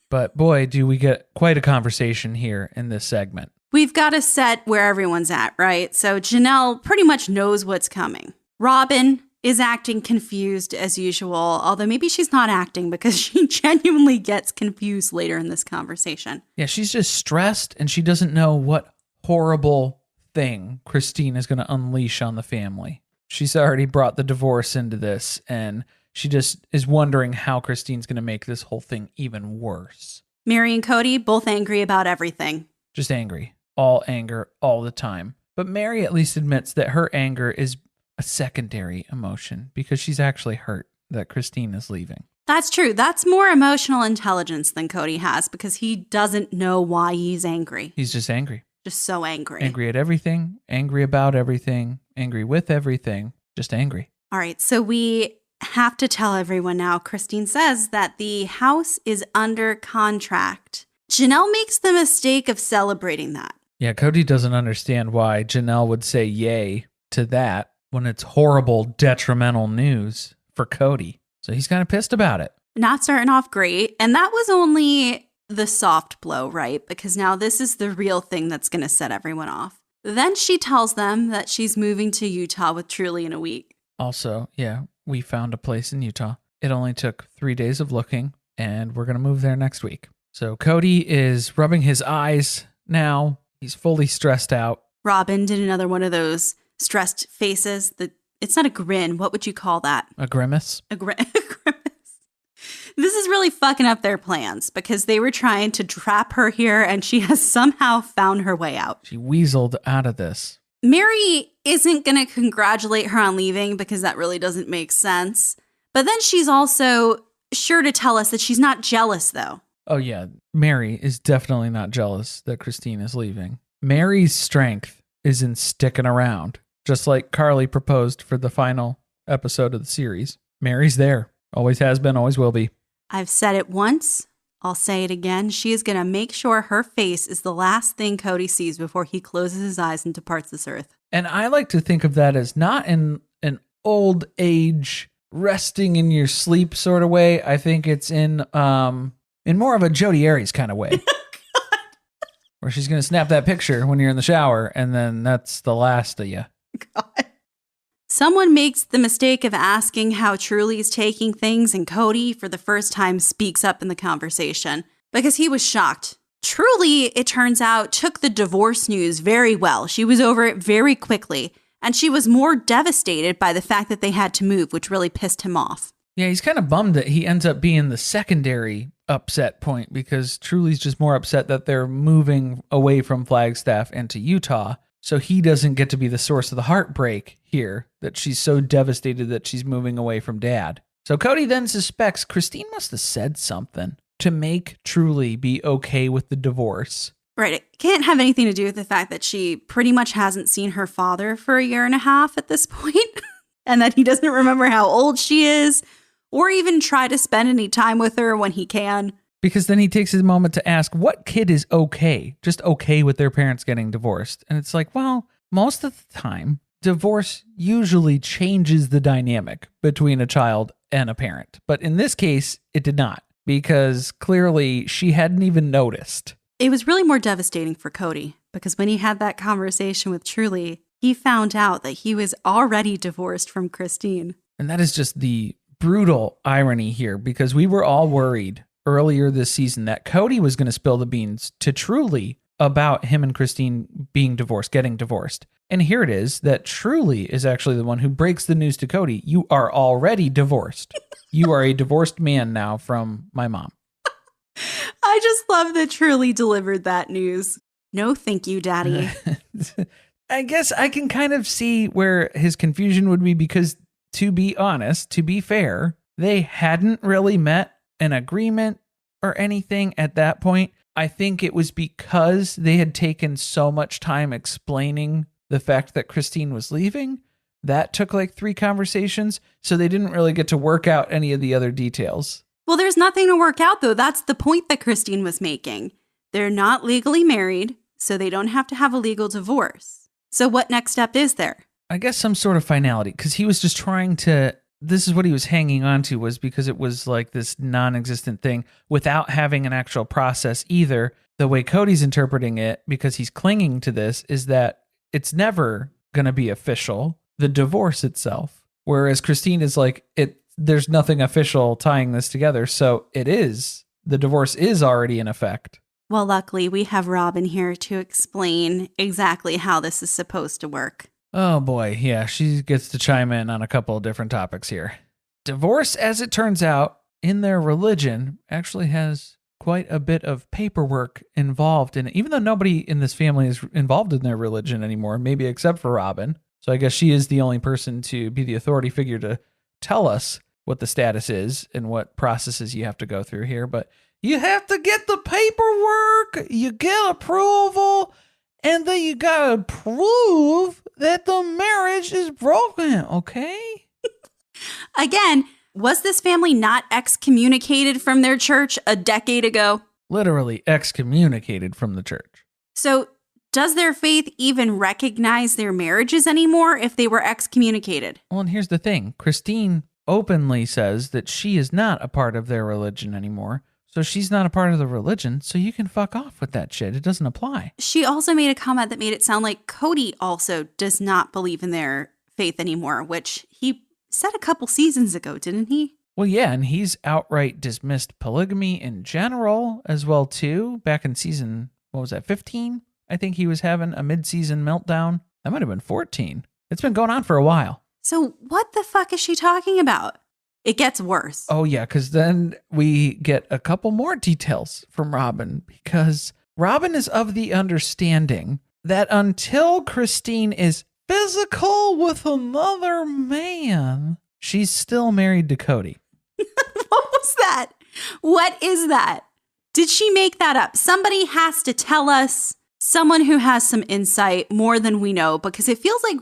But boy, do we get quite a conversation here in this segment. We've got a set where everyone's at, right? So Janelle pretty much knows what's coming. Robyn is acting confused as usual, although maybe she's not acting because she genuinely gets confused later in this conversation. Yeah, she's just stressed and she doesn't know what horrible thing Christine is going to unleash on the family. She's already brought the divorce into this and she just is wondering how Christine's going to make this whole thing even worse. Meri and Kody, both angry about everything. Just angry. All anger, all the time. But Meri at least admits that her anger is a secondary emotion because she's actually hurt that Christine is leaving. That's true. That's more emotional intelligence than Kody has because he doesn't know why he's angry. He's just angry. Just so angry. Angry at everything, angry about everything, angry with everything, just angry. All right, so we have to tell everyone now. Christine says that the house is under contract. Janelle makes the mistake of celebrating that. Yeah, Kody doesn't understand why Janelle would say yay to that when it's horrible, detrimental news for Kody. So he's kind of pissed about it. Not starting off great. And that was only the soft blow, right? Because now this is the real thing that's going to set everyone off. Then she tells them that she's moving to Utah with Truly in a week. Also, yeah, we found a place in Utah. It only took 3 days of looking, and we're going to move there next week. So Kody is rubbing his eyes now. He's fully stressed out. Robyn did another one of those stressed faces. It's not a grin. What would you call that? A grimace? A grimace. This is really fucking up their plans because they were trying to trap her here, and she has somehow found her way out. She weaseled out of this. Meri isn't going to congratulate her on leaving because that really doesn't make sense. But then she's also sure to tell us that she's not jealous, though. Oh, yeah. Meri is definitely not jealous that Christine is leaving. Meri's strength is in sticking around, just like Carly proposed for the final episode of the series. Meri's there. Always has been, always will be. I've said it once. I'll say it again. She is going to make sure her face is the last thing Kody sees before he closes his eyes and departs this earth. And I like to think of that as not in an old age, resting in your sleep sort of way. I think it's in more of a Jodi Arias kind of way. Where she's going to snap that picture when you're in the shower, and then that's the last of you. God. Someone makes the mistake of asking how Truly's taking things, and Kody, for the first time, speaks up in the conversation because he was shocked. Truly, it turns out, took the divorce news very well. She was over it very quickly, and she was more devastated by the fact that they had to move, which really pissed him off. Yeah, he's kind of bummed that he ends up being the secondary upset point because Truly's just more upset that they're moving away from Flagstaff into Utah. So he doesn't get to be the source of the heartbreak here, that she's so devastated that she's moving away from Dad. So Kody then suspects Christine must have said something to make Truly be okay with the divorce. Right. It can't have anything to do with the fact that she pretty much hasn't seen her father for a year and a half at this point, and that he doesn't remember how old she is, or even try to spend any time with her when he can. Because then he takes his moment to ask, what kid is okay, just okay with their parents getting divorced? And it's like, well, most of the time, divorce usually changes the dynamic between a child and a parent. But in this case, it did not, because clearly she hadn't even noticed. It was really more devastating for Kody, because when he had that conversation with Truly, he found out that he was already divorced from Christine. And that is just the brutal irony here, because we were all worried earlier this season that Kody was going to spill the beans to Truly about him and Christine being divorced, getting divorced. And here it is that Truly is actually the one who breaks the news to Kody. You are already divorced. You are a divorced man now from my mom. I just love that Truly delivered that news. No, thank you, Daddy. I guess I can kind of see where his confusion would be because, to be honest, to be fair, they hadn't really met an agreement or anything at that point. I think it was because they had taken so much time explaining the fact that Christine was leaving. That took like 3 conversations, so they didn't really get to work out any of the other details. Well, there's nothing to work out, though. That's the point that Christine was making. They're not legally married, so they don't have to have a legal divorce. So what next step is there? I guess some sort of finality, because he was just trying to... This is what he was hanging on to, was because it was like this non-existent thing without having an actual process either. The way Kody's interpreting it, because he's clinging to this, is that it's never going to be official, the divorce itself. Whereas Christine is like, there's nothing official tying this together. So it is. The divorce is already in effect. Well, luckily, we have Robyn here to explain exactly how this is supposed to work. Oh boy, yeah, she gets to chime in on a couple of different topics here. Divorce, as it turns out, in their religion, actually has quite a bit of paperwork involved in it, even though nobody in this family is involved in their religion anymore, maybe except for Robyn. So I guess she is the only person to be the authority figure to tell us what the status is and what processes you have to go through here. But you have to get the paperwork, you get approval, and then you gotta prove that the marriage is broken, okay? Again, was this family not excommunicated from their church a decade ago? Literally excommunicated from the church. So does their faith even recognize their marriages anymore if they were excommunicated? Well, and here's the thing. Christine openly says that she is not a part of their religion anymore. So she's not a part of the religion, so you can fuck off with that shit. It doesn't apply. She also made a comment that made it sound like Kody also does not believe in their faith anymore, which he said a couple seasons ago, didn't he? Well, yeah, and he's outright dismissed polygamy in general as well, too. Back in season, 15? I think he was having a mid-season meltdown. That might have been 14. It's been going on for a while. So what the fuck is she talking about? It gets worse. Oh, yeah, because then we get a couple more details from Robyn, because Robyn is of the understanding that until Christine is physical with another man, she's still married to Kody. What was that? What is that? Did she make that up? Somebody has to tell us, someone who has some insight more than we know, because it feels like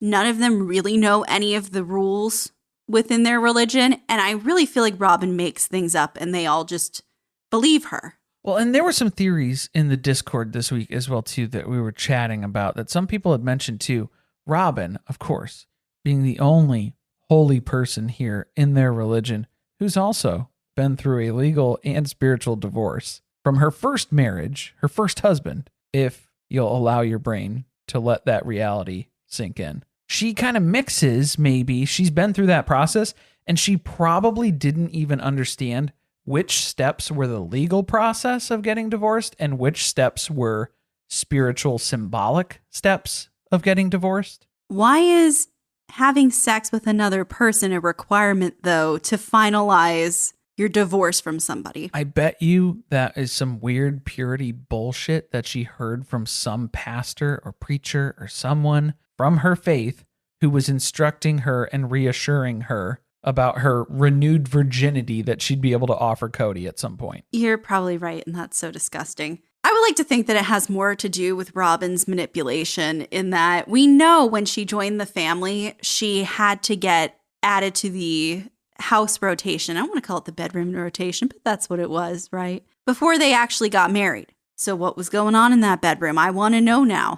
none of them really know any of the rules within their religion. And I really feel like Robyn makes things up and they all just believe her. Well, and there were some theories in the Discord this week as well, too, that we were chatting about that some people had mentioned too. Robyn, of course, being the only holy person here in their religion who's also been through a legal and spiritual divorce from her first marriage, her first husband, if you'll allow your brain to let that reality sink in. She kind of mixes, maybe. She's been through that process, and she probably didn't even understand which steps were the legal process of getting divorced and which steps were spiritual, symbolic steps of getting divorced. Why is having sex with another person a requirement, though, to finalize your divorce from somebody? I bet you that is some weird purity bullshit that she heard from some pastor or preacher or someone from her faith who was instructing her and reassuring her about her renewed virginity that she'd be able to offer Kody at some point. You're probably right, and that's so disgusting. I would like to think that it has more to do with Robyn's manipulation in that we know when she joined the family, she had to get added to the house rotation. I don't want to call it the bedroom rotation, but that's what it was, right? Before they actually got married. So what was going on in that bedroom? I want to know now.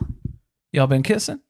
Y'all been kissing?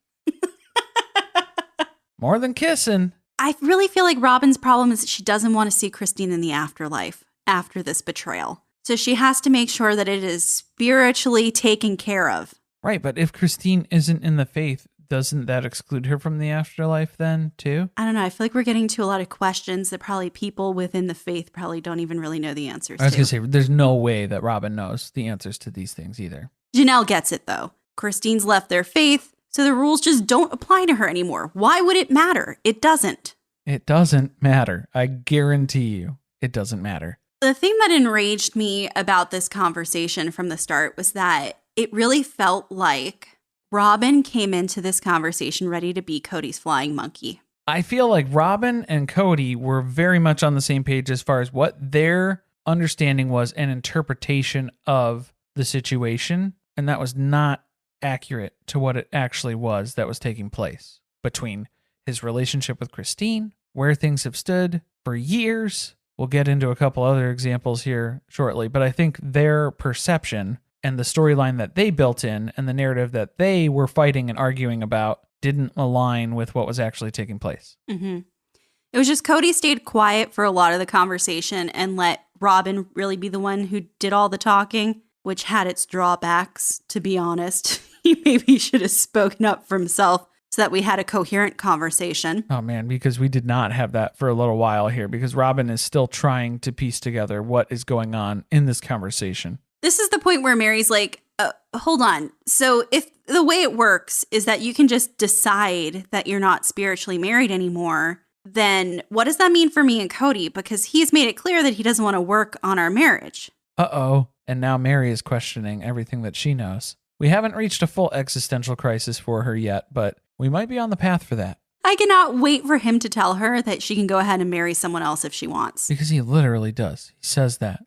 More than kissing. I really feel like Robyn's problem is that she doesn't want to see Christine in the afterlife after this betrayal. So she has to make sure that it is spiritually taken care of. Right, but if Christine isn't in the faith, doesn't that exclude her from the afterlife then, too? I don't know. I feel like we're getting to a lot of questions that probably people within the faith probably don't even really know the answers to. I was going to say, there's no way that Robyn knows the answers to these things either. Janelle gets it, though. Christine's left their faith, so the rules just don't apply to her anymore. Why would it matter? It doesn't. It doesn't matter. I guarantee you, it doesn't matter. The thing that enraged me about this conversation from the start was that it really felt like Robyn came into this conversation ready to be Kody's flying monkey. I feel like Robyn and Kody were very much on the same page as far as what their understanding was and interpretation of the situation. And that was not accurate to what it actually was that was taking place between his relationship with Christine, where things have stood for years. We'll get into a couple other examples here shortly, but I think their perception and the storyline that they built in and the narrative that they were fighting and arguing about didn't align with what was actually taking place. Mm-hmm. It was just Kody stayed quiet for a lot of the conversation and let Robyn really be the one who did all the talking, which had its drawbacks, to be honest. He maybe should have spoken up for himself so that we had a coherent conversation. Oh, man, because we did not have that for a little while here because Robyn is still trying to piece together what is going on in this conversation. This is the point where Meri's like, hold on. So if the way it works is that you can just decide that you're not spiritually married anymore, then what does that mean for me and Kody? Because he's made it clear that he doesn't want to work on our marriage. Uh-oh. And now Meri is questioning everything that she knows. We haven't reached a full existential crisis for her yet, but we might be on the path for that. I cannot wait for him to tell her that she can go ahead and marry someone else if she wants. Because he literally does. He says that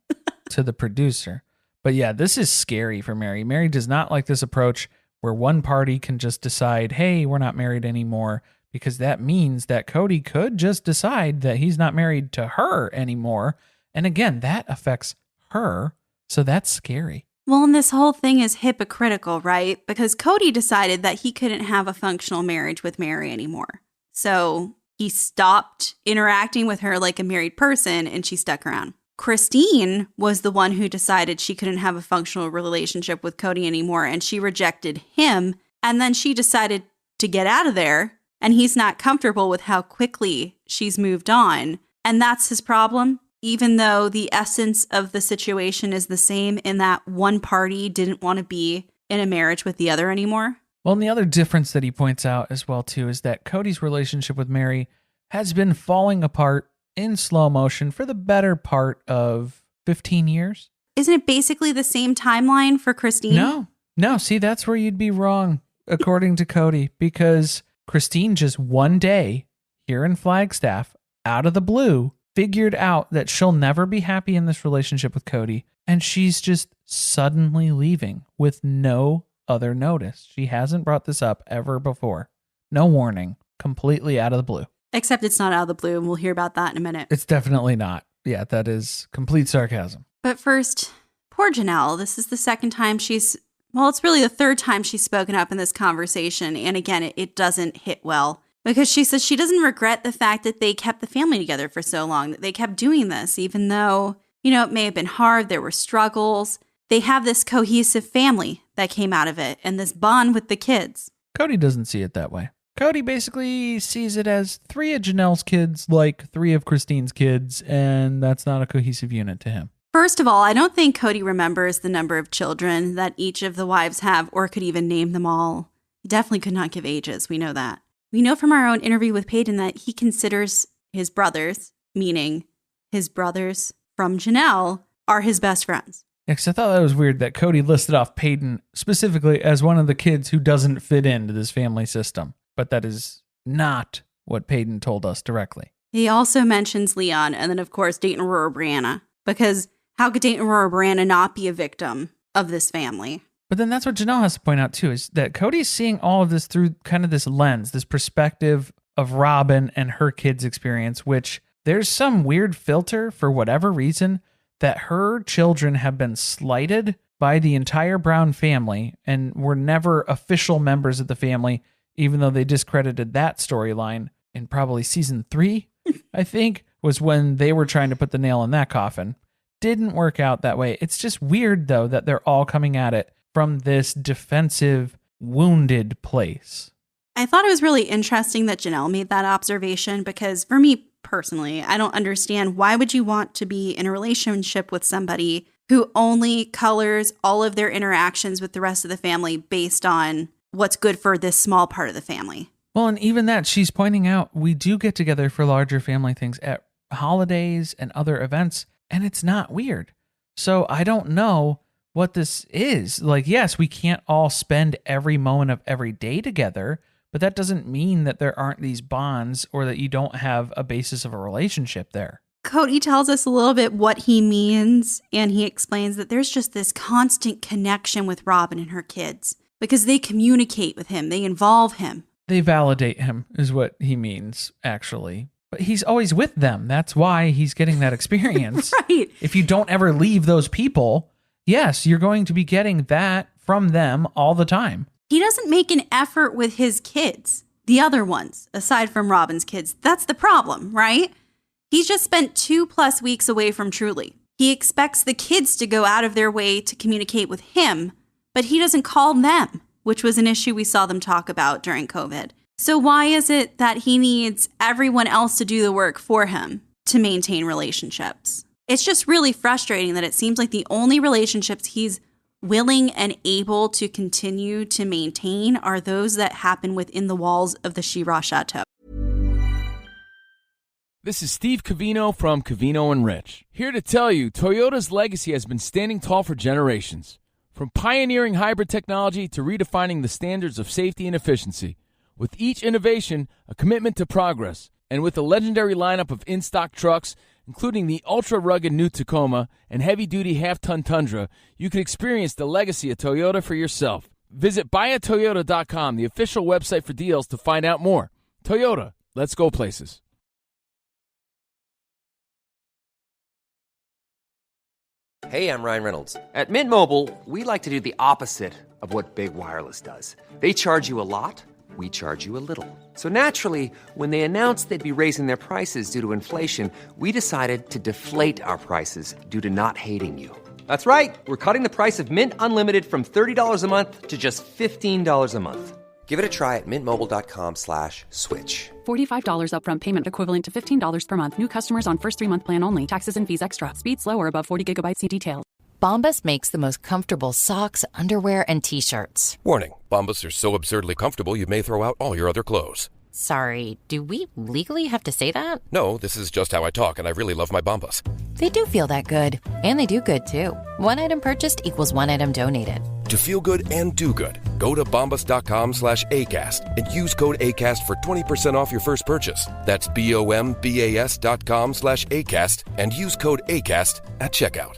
to the producer. But yeah, this is scary for Meri. Meri does not like this approach where one party can just decide, hey, we're not married anymore, because that means that Kody could just decide that he's not married to her anymore. And again, that affects her. So that's scary. Well, and this whole thing is hypocritical, right? Because Kody decided that he couldn't have a functional marriage with Meri anymore. So he stopped interacting with her like a married person and she stuck around. Christine was the one who decided she couldn't have a functional relationship with Kody anymore and she rejected him. And then she decided to get out of there and he's not comfortable with how quickly she's moved on. And that's his problem. Even though the essence of the situation is the same in that one party didn't want to be in a marriage with the other anymore. Well, and the other difference that he points out as well, too, is that Kody's relationship with Meri has been falling apart in slow motion for the better part of 15 years. Isn't it basically the same timeline for Christine? No. See, that's where you'd be wrong, according to Kody, because Christine just one day here in Flagstaff, out of the blue, figured out that she'll never be happy in this relationship with Kody, and she's just suddenly leaving with no other notice. She hasn't brought this up ever before. No warning. Completely out of the blue. Except it's not out of the blue, and we'll hear about that in a minute. It's definitely not. Yeah, that is complete sarcasm. But first, poor Janelle. This is the second time it's really the third time she's spoken up in this conversation, and again, it doesn't hit well. Because she says she doesn't regret the fact that they kept the family together for so long, that they kept doing this, even though, it may have been hard, there were struggles. They have this cohesive family that came out of it and this bond with the kids. Kody doesn't see it that way. Kody basically sees it as 3 of Janelle's kids, like 3 of Christine's kids, and that's not a cohesive unit to him. First of all, I don't think Kody remembers the number of children that each of the wives have or could even name them all. He definitely could not give ages. We know that. We know from our own interview with Peyton that he considers his brothers, meaning his brothers from Janelle, are his best friends. Yeah, because I thought that was weird that Kody listed off Peyton specifically as one of the kids who doesn't fit into this family system. But that is not what Peyton told us directly. He also mentions Leon and then, of course, Dayton Aurora Brianna. Because how could Dayton Aurora Brianna not be a victim of this family? But then that's what Janelle has to point out too, is that Cody's seeing all of this through kind of this lens, this perspective of Robyn and her kids' experience, which there's some weird filter for whatever reason that her children have been slighted by the entire Brown family and were never official members of the family, even though they discredited that storyline in probably season 3, I think, was when they were trying to put the nail in that coffin. Didn't work out that way. It's just weird, though, that they're all coming at it from this defensive, wounded place. I thought it was really interesting that Janelle made that observation because for me personally, I don't understand why would you want to be in a relationship with somebody who only colors all of their interactions with the rest of the family based on what's good for this small part of the family. Well, and even that, she's pointing out we do get together for larger family things at holidays and other events, and it's not weird. So I don't know what this is. Like, yes, we can't all spend every moment of every day together, but that doesn't mean that there aren't these bonds or that you don't have a basis of a relationship there. Kody tells us a little bit what he means, and he explains that there's just this constant connection with Robyn and her kids because they communicate with him, they involve him. They validate him is what he means, actually. But he's always with them. That's why he's getting that experience. Right. If you don't ever leave those people, yes, you're going to be getting that from them all the time. He doesn't make an effort with his kids, the other ones, aside from Robyn's kids. That's the problem, right? He's just spent 2+ weeks away from Truly. He expects the kids to go out of their way to communicate with him, but he doesn't call them, which was an issue we saw them talk about during COVID. So why is it that he needs everyone else to do the work for him to maintain relationships? It's just really frustrating that it seems like the only relationships he's willing and able to continue to maintain are those that happen within the walls of the She-Ra Chateau. This is Steve Covino from Covino & Rich, here to tell you Toyota's legacy has been standing tall for generations. From pioneering hybrid technology to redefining the standards of safety and efficiency. With each innovation, a commitment to progress. And with a legendary lineup of in-stock trucks, including the ultra-rugged new Tacoma and heavy-duty half-ton Tundra, you can experience the legacy of Toyota for yourself. Visit buyatoyota.com, the official website for deals, to find out more. Toyota, let's go places. Hey, I'm Ryan Reynolds. At Mint Mobile, we like to do the opposite of what Big Wireless does. They charge you a lot, we charge you a little. So naturally, when they announced they'd be raising their prices due to inflation, we decided to deflate our prices due to not hating you. That's right. We're cutting the price of Mint Unlimited from $30 a month to just $15 a month. Give it a try at mintmobile.com/switch. $45 upfront payment equivalent to $15 per month. New customers on first 3-month plan only. Taxes and fees extra. Speed slower above 40 gigabytes. See details. Bombas makes the most comfortable socks, underwear, and T-shirts. Warning, Bombas are so absurdly comfortable you may throw out all your other clothes. Sorry, do we legally have to say that? No, this is just how I talk, and I really love my Bombas. They do feel that good. And they do good, too. One item purchased equals one item donated. To feel good and do good, go to bombas.com/ACAST and use code ACAST for 20% off your first purchase. That's BOMBAS.com/ACAST and use code ACAST at checkout.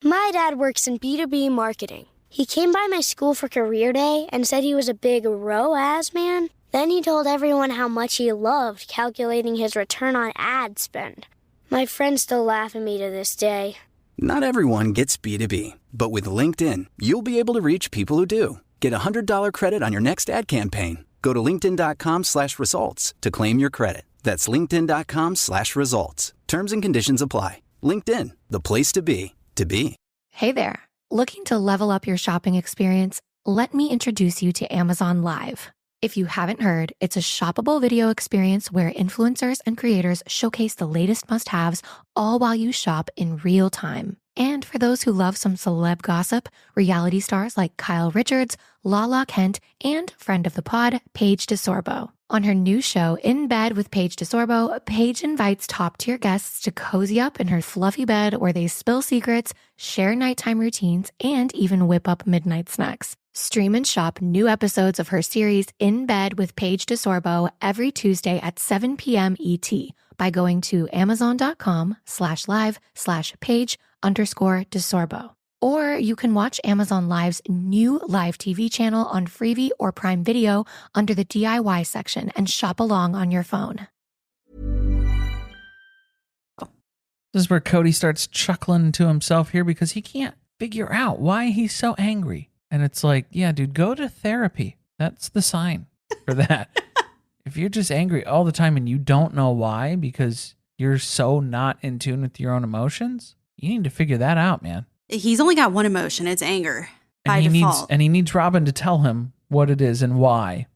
My dad works in B2B marketing. He came by my school for career day and said he was a big ROAS man. Then he told everyone how much he loved calculating his return on ad spend. My friends still laugh at me to this day. Not everyone gets B2B, but with LinkedIn, you'll be able to reach people who do. Get $100 credit on your next ad campaign. Go to linkedin.com/results to claim your credit. That's linkedin.com/results. Terms and conditions apply. LinkedIn, the place to be, to be. Hey there. Looking to level up your shopping experience? Let me introduce you to Amazon Live. If you haven't heard, it's a shoppable video experience where influencers and creators showcase the latest must-haves all while you shop in real time. And for those who love some celeb gossip, reality stars like Kyle Richards, Lala Kent, and friend of the pod, Paige DeSorbo. On her new show, In Bed with Paige DeSorbo, Paige invites top-tier guests to cozy up in her fluffy bed where they spill secrets, share nighttime routines, and even whip up midnight snacks. Stream and shop new episodes of her series In Bed with Paige DeSorbo every Tuesday at 7 p.m. ET by going to amazon.com/live/Paige_DeSorbo. Or you can watch Amazon Live's new live TV channel on Freevee or Prime Video under the DIY section and shop along on your phone. This is where Kody starts chuckling to himself here because he can't figure out why he's so angry. And it's like, yeah, dude, go to therapy. That's the sign for that. If you're just angry all the time and you don't know why because you're so not in tune with your own emotions, you need to figure that out, man. He's only got one emotion. It's anger by default. He needs Robyn to tell him what it is and why.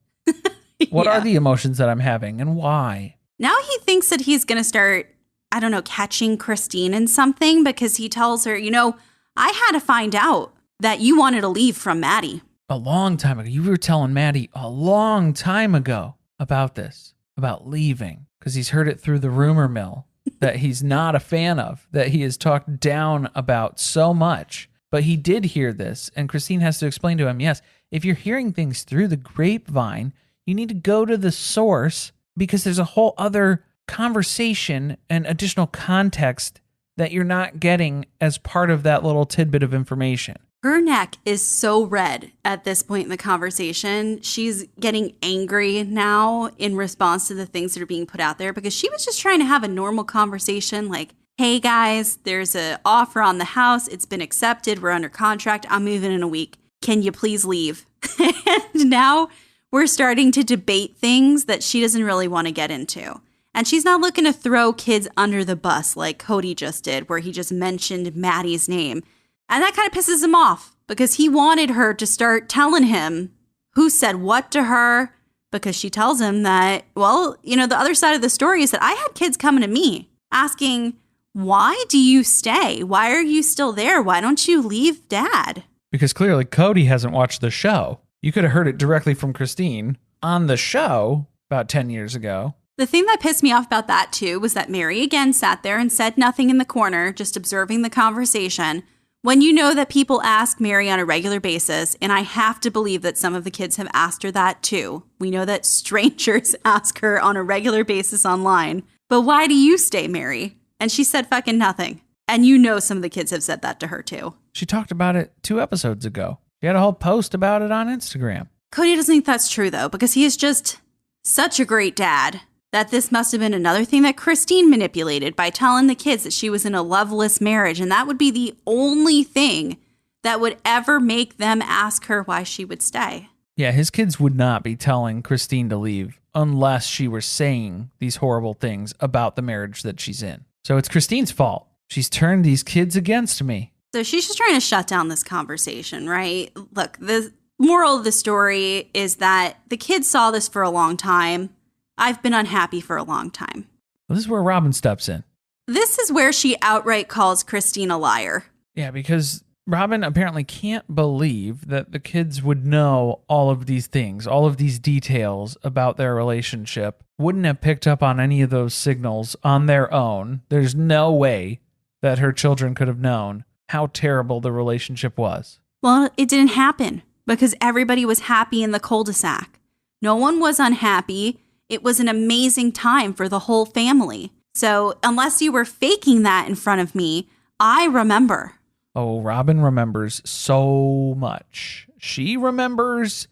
What are the emotions that I'm having and why? Now he thinks that he's going to start, I don't know, catching Christine in something because he tells her, you know, I had to find out that you wanted to leave from Maddie. A long time ago. You were telling Maddie a long time ago about this, about leaving, because he's heard it through the rumor mill that he's not a fan of, that he has talked down about so much. But he did hear this, and Christine has to explain to him, yes, if you're hearing things through the grapevine, you need to go to the source because there's a whole other conversation and additional context that you're not getting as part of that little tidbit of information. Her neck is so red at this point in the conversation. She's getting angry now in response to the things that are being put out there because she was just trying to have a normal conversation like, hey guys, there's an offer on the house. It's been accepted. We're under contract. I'm moving in a week. Can you please leave? And now we're starting to debate things that she doesn't really want to get into. And she's not looking to throw kids under the bus like Kody just did, where he just mentioned Maddie's name. And that kind of pisses him off because he wanted her to start telling him who said what to her, because she tells him that, well, you know, the other side of the story is that I had kids coming to me asking, why do you stay? Why are you still there? Why don't you leave Dad? Because clearly Kody hasn't watched the show. You could have heard it directly from Christine on the show about 10 years ago. The thing that pissed me off about that, too, was that Meri again sat there and said nothing in the corner, just observing the conversation. When you know that people ask Meri on a regular basis, and I have to believe that some of the kids have asked her that too. We know that strangers ask her on a regular basis online. But why do you stay, Meri? And she said fucking nothing. And you know some of the kids have said that to her too. She talked about it 2 episodes ago. She had a whole post about it on Instagram. Kody doesn't think that's true though, because he is just such a great dad that this must have been another thing that Christine manipulated by telling the kids that she was in a loveless marriage. And that would be the only thing that would ever make them ask her why she would stay. Yeah, his kids would not be telling Christine to leave unless she were saying these horrible things about the marriage that she's in. So it's Christine's fault. She's turned these kids against me. So she's just trying to shut down this conversation, right? Look, the moral of the story is that the kids saw this for a long time. I've been unhappy for a long time. Well, this is where Robyn steps in. This is where she outright calls Christine a liar. Yeah, because Robyn apparently can't believe that the kids would know all of these things, all of these details about their relationship, wouldn't have picked up on any of those signals on their own. There's no way that her children could have known how terrible the relationship was. Well, it didn't happen because everybody was happy in the cul-de-sac. No one was unhappy. It was an amazing time for the whole family. So unless you were faking that in front of me, I remember. Oh, Robyn remembers so much. She remembers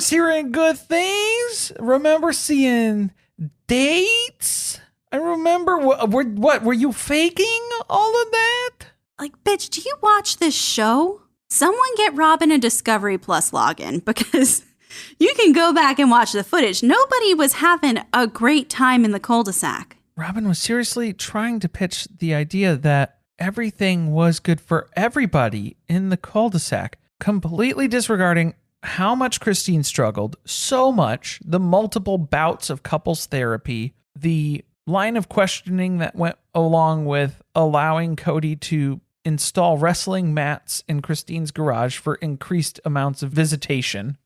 hearing good things, remember seeing dates. I remember, what were you faking all of that? Like, bitch, do you watch this show? Someone get Robyn a Discovery Plus login because You can go back and watch the footage. Nobody was having a great time in the cul-de-sac. Robyn was seriously trying to pitch the idea that everything was good for everybody in the cul-de-sac, completely disregarding how much Christine struggled, so much, the multiple bouts of couples therapy, the line of questioning that went along with allowing Kody to install wrestling mats in Christine's garage for increased amounts of visitation,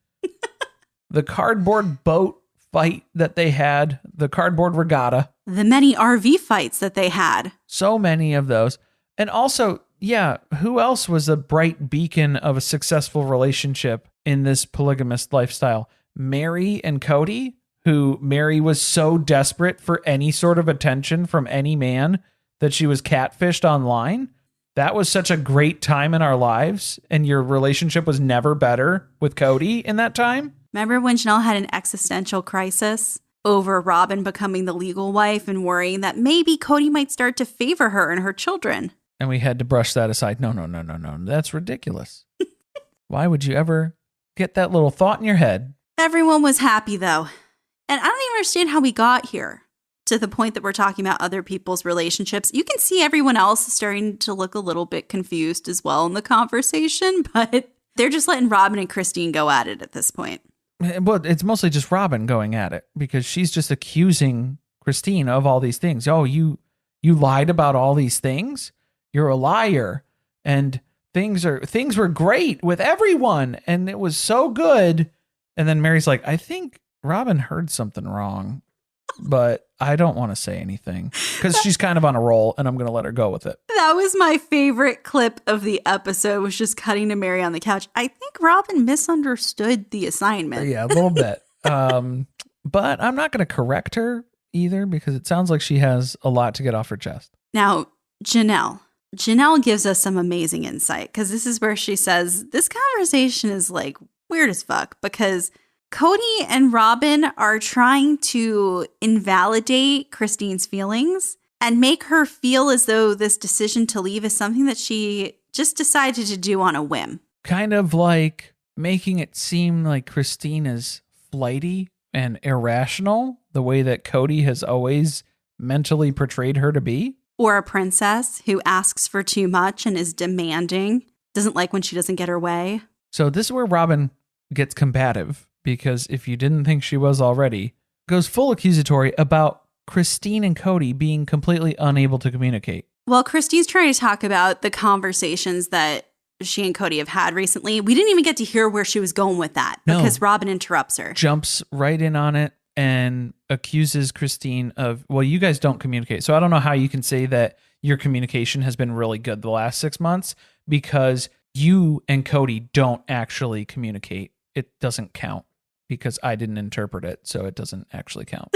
the cardboard boat fight that they had, the cardboard regatta, the many RV fights that they had. So many of those. And also, yeah, who else was a bright beacon of a successful relationship in this polygamist lifestyle? Meri and Kody, who Meri was so desperate for any sort of attention from any man that she was catfished online. That was such a great time in our lives, and your relationship was never better with Kody in that time. Remember when Janelle had an existential crisis over Robyn becoming the legal wife and worrying that maybe Kody might start to favor her and her children? And we had to brush that aside. No. That's ridiculous. Why would you ever get that little thought in your head? Everyone was happy, though. And I don't even understand how we got here to the point that we're talking about other people's relationships. You can see everyone else starting to look a little bit confused as well in the conversation, but they're just letting Robyn and Christine go at it at this point. Well, it's mostly just Robyn going at it because she's just accusing Christine of all these things. Oh, you lied about all these things? You're a liar. And things were great with everyone and it was so good. And then Meri's like, I think Robyn heard something wrong, but I don't want to say anything because she's kind of on a roll and I'm going to let her go with it. That was my favorite clip of the episode, was just cutting to Meri on the couch. I think Robyn misunderstood the assignment. Yeah, a little bit. But I'm not going to correct her either because it sounds like she has a lot to get off her chest. Now, Janelle gives us some amazing insight because this is where she says this conversation is like weird as fuck because Kody and Robyn are trying to invalidate Christine's feelings and make her feel as though this decision to leave is something that she just decided to do on a whim. Kind of like making it seem like Christine is flighty and irrational, the way that Kody has always mentally portrayed her to be. Or a princess who asks for too much and is demanding, doesn't like when she doesn't get her way. So this is where Robyn gets combative, because if you didn't think she was already, goes full accusatory about Christine and Kody being completely unable to communicate. Well, Christine's trying to talk about the conversations that she and Kody have had recently. We didn't even get to hear where she was going with that because Robyn interrupts her. Jumps right in on it and accuses Christine of, well, you guys don't communicate. So I don't know how you can say that your communication has been really good the last 6 months because you and Kody don't actually communicate. It doesn't count because I didn't interpret it, so it doesn't actually count.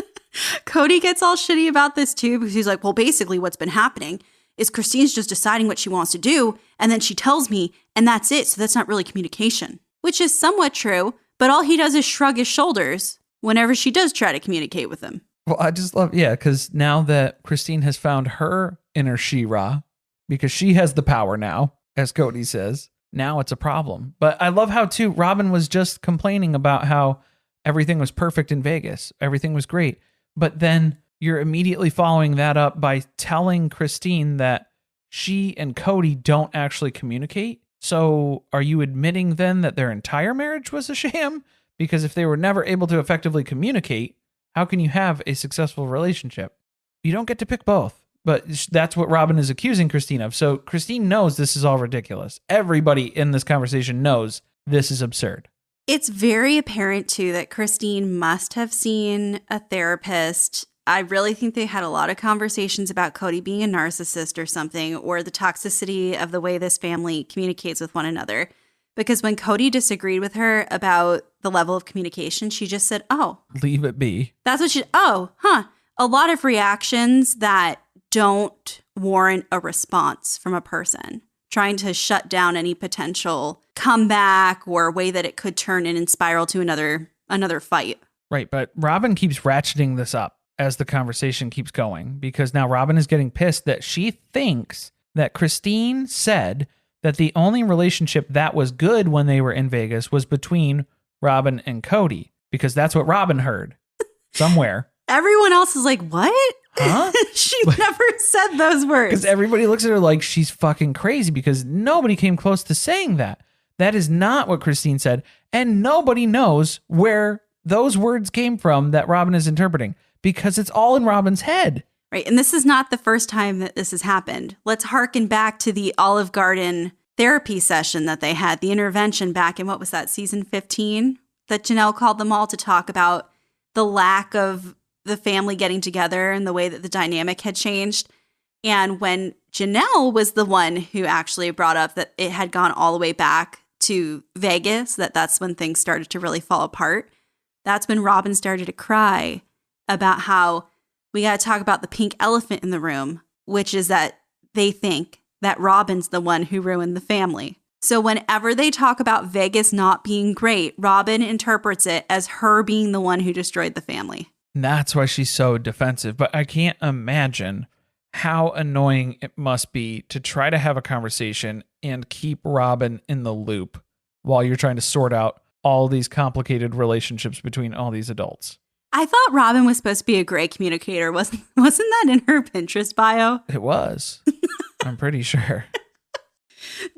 Kody gets all shitty about this too because he's like, well, basically what's been happening is Christine's just deciding what she wants to do, and then she tells me, and that's it. So that's not really communication, which is somewhat true, but all he does is shrug his shoulders whenever she does try to communicate with him. Well, I just love, because now that Christine has found her inner She-Ra, because she has the power now, as Kody says, now it's a problem. But I love how, too, Robyn was just complaining about how everything was perfect in Vegas. Everything was great. But then you're immediately following that up by telling Christine that she and Kody don't actually communicate. So are you admitting then that their entire marriage was a sham? Because if they were never able to effectively communicate, how can you have a successful relationship? You don't get to pick both. But that's what Robyn is accusing Christine of. So Christine knows this is all ridiculous. Everybody in this conversation knows this is absurd. It's very apparent, too, that Christine must have seen a therapist. I really think they had a lot of conversations about Kody being a narcissist or something, or the toxicity of the way this family communicates with one another. Because when Kody disagreed with her about the level of communication, she just said, oh. Leave it be. That's what she, a lot of reactions that don't warrant a response from a person, trying to shut down any potential comeback or way that it could turn in and spiral to another fight. Right, but Robyn keeps ratcheting this up as the conversation keeps going, because now Robyn is getting pissed that she thinks that Christine said that the only relationship that was good when they were in Vegas was between Robyn and Kody, because that's what Robyn heard somewhere. Everyone else is like, what? Huh? She never said those words. Because everybody looks at her like she's fucking crazy because nobody came close to saying that. That is not what Christine said. And nobody knows where those words came from that Robyn is interpreting because it's all in Robyn's head. Right. And this is not the first time that this has happened. Let's harken back to the Olive Garden therapy session that they had, the intervention back in, what was that, season 15? That Janelle called them all to talk about the lack of the family getting together and the way that the dynamic had changed. And when Janelle was the one who actually brought up that it had gone all the way back to Vegas, that's when things started to really fall apart. That's when Robyn started to cry about how we got to talk about the pink elephant in the room, which is that they think that Robyn's the one who ruined the family. So whenever they talk about Vegas not being great, Robyn interprets it as her being the one who destroyed the family. And that's why she's so defensive. But I can't imagine how annoying it must be to try to have a conversation and keep Robyn in the loop while you're trying to sort out all these complicated relationships between all these adults. I thought Robyn was supposed to be a great communicator. Wasn't that in her Pinterest bio? It was. I'm pretty sure.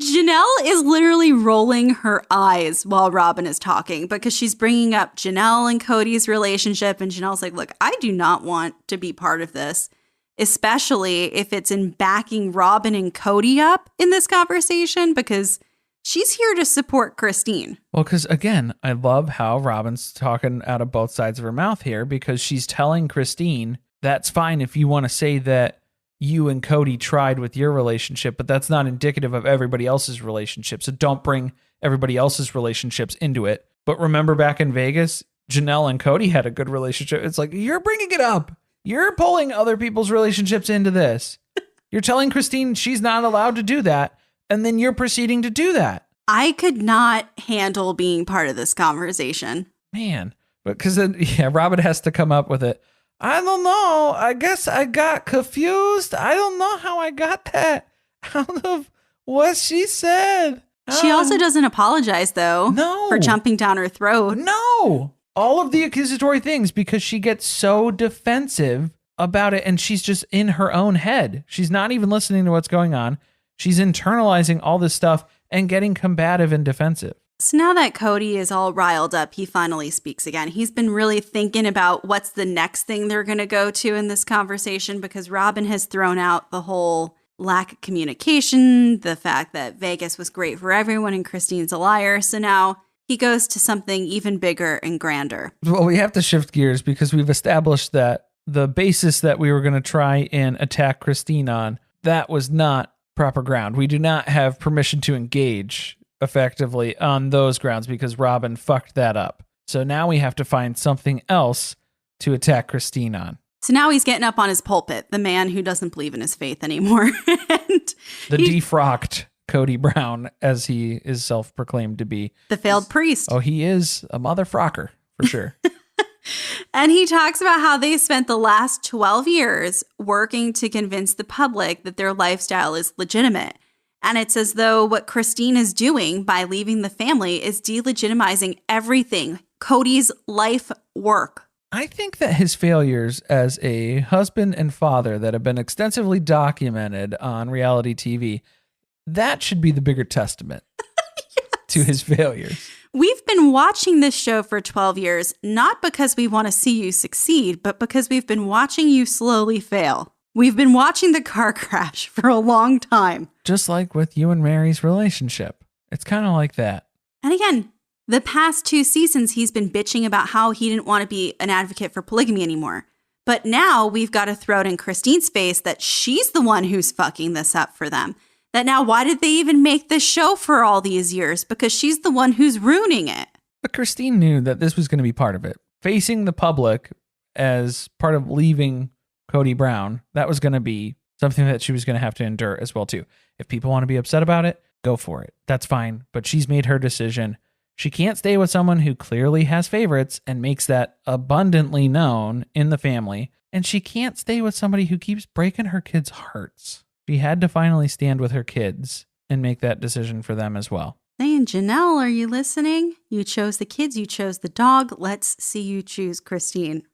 Janelle is literally rolling her eyes while Robyn is talking because she's bringing up Janelle and Kody's relationship. And Janelle's like, look, I do not want to be part of this, especially if it's in backing Robyn and Kody up in this conversation because she's here to support Christine. Well, because again, I love how Robyn's talking out of both sides of her mouth here because she's telling Christine, that's fine if you want to say that you and Kody tried with your relationship, but that's not indicative of everybody else's relationship. So don't bring everybody else's relationships into it. But remember back in Vegas, Janelle and Kody had a good relationship. It's like, you're bringing it up. You're pulling other people's relationships into this. You're telling Christine she's not allowed to do that. And then you're proceeding to do that. I could not handle being part of this conversation. Man, because then, Robyn has to come up with it. I don't know. I guess I got confused. I don't know how I got that out of what she said. She also doesn't apologize, though. No. For jumping down her throat. No. All of the accusatory things because she gets so defensive about it and she's just in her own head. She's not even listening to what's going on. She's internalizing all this stuff and getting combative and defensive. So now that Kody is all riled up, he finally speaks again. He's been really thinking about what's the next thing they're going to go to in this conversation because Robyn has thrown out the whole lack of communication, the fact that Vegas was great for everyone and Christine's a liar. So now he goes to something even bigger and grander. Well, we have to shift gears because we've established that the basis that we were going to try and attack Christine on, that was not proper ground. We do not have permission to engage effectively on those grounds because Robyn fucked that up. So now we have to find something else to attack Christine on. So now he's getting up on his pulpit, the man who doesn't believe in his faith anymore. And the defrocked Kody Brown, as he is self-proclaimed to be. The failed priest. Oh, he is a motherfrocker, for sure. And he talks about how they spent the last 12 years working to convince the public that their lifestyle is legitimate. And it's as though what Christine is doing by leaving the family is delegitimizing everything, Kody's life work. I think that his failures as a husband and father that have been extensively documented on reality TV, that should be the bigger testament to his failures. We've been watching this show for 12 years, not because we want to see you succeed, but because we've been watching you slowly fail. We've been watching the car crash for a long time. Just like with you and Meri's relationship. It's kind of like that. And again, the past 2 seasons, he's been bitching about how he didn't want to be an advocate for polygamy anymore. But now we've got to throw it in Christine's face that she's the one who's fucking this up for them. That now, why did they even make this show for all these years? Because she's the one who's ruining it. But Christine knew that this was going to be part of it. Facing the public as part of leaving Kody Brown, that was going to be something that she was going to have to endure as well, too. If people want to be upset about it, go for it. That's fine. But she's made her decision. She can't stay with someone who clearly has favorites and makes that abundantly known in the family. And she can't stay with somebody who keeps breaking her kids' hearts. She had to finally stand with her kids and make that decision for them as well. Saying, Janelle, are you listening? You chose the kids, you chose the dog. Let's see you choose Christine.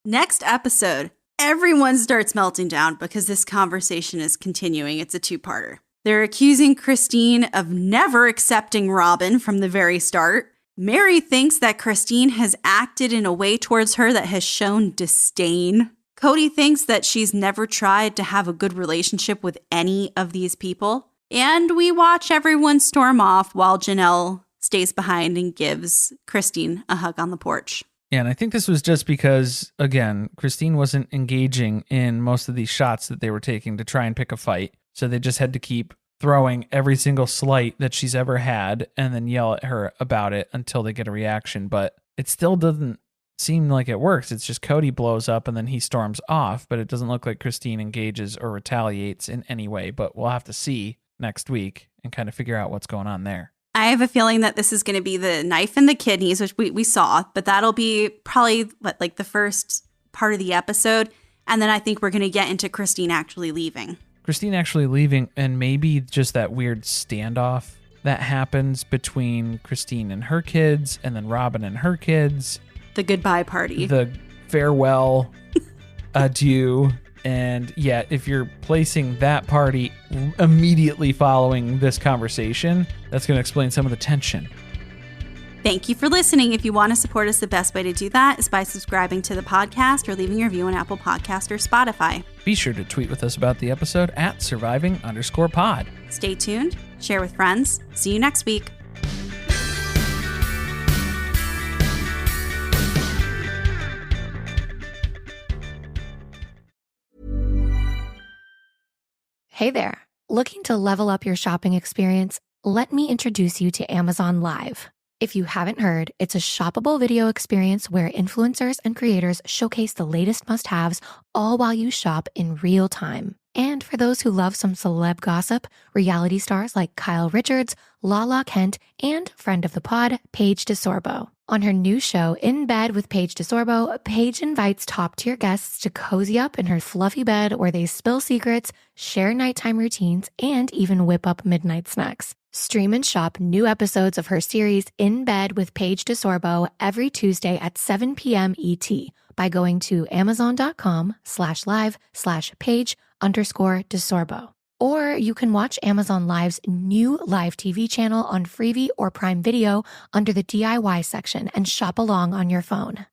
Next episode, everyone starts melting down because this conversation is continuing. It's a two-parter. They're accusing Christine of never accepting Robyn from the very start. Meri thinks that Christine has acted in a way towards her that has shown disdain. Kody thinks that she's never tried to have a good relationship with any of these people. And we watch everyone storm off while Janelle stays behind and gives Christine a hug on the porch. Yeah, and I think this was just because, again, Christine wasn't engaging in most of these shots that they were taking to try and pick a fight. So they just had to keep throwing every single slight that she's ever had and then yell at her about it until they get a reaction. But it still doesn't seem like it works. It's just Kody blows up and then he storms off, but it doesn't look like Christine engages or retaliates in any way. But we'll have to see next week and kind of figure out what's going on there. I have a feeling that this is going to be the knife in the kidneys, which we saw, but that'll be probably like the first part of the episode. And then I think we're going to get into Christine actually leaving. Christine actually leaving, and maybe just that weird standoff that happens between Christine and her kids and then Robyn and her kids. The goodbye party. The farewell, adieu. And yeah, if you're placing that party immediately following this conversation, that's going to explain some of the tension. Thank you for listening. If you want to support us, the best way to do that is by subscribing to the podcast or leaving your review on Apple Podcast or Spotify. Be sure to tweet with us about the episode at surviving_pod. Stay tuned, share with friends. See you next week. Hey there. Looking to level up your shopping experience? Let me introduce you to Amazon Live. If you haven't heard, it's a shoppable video experience where influencers and creators showcase the latest must-haves all while you shop in real time. And for those who love some celeb gossip, reality stars like Kyle Richards, Lala Kent, and friend of the pod, Paige DeSorbo. On her new show, In Bed with Paige DeSorbo, Paige invites top-tier guests to cozy up in her fluffy bed where they spill secrets, share nighttime routines, and even whip up midnight snacks. Stream and shop new episodes of her series In Bed with Paige DeSorbo every Tuesday at 7 p.m. ET by going to amazon.com/live/Paige_DeSorbo. Or you can watch Amazon Live's new live TV channel on Freevee or Prime Video under the DIY section and shop along on your phone.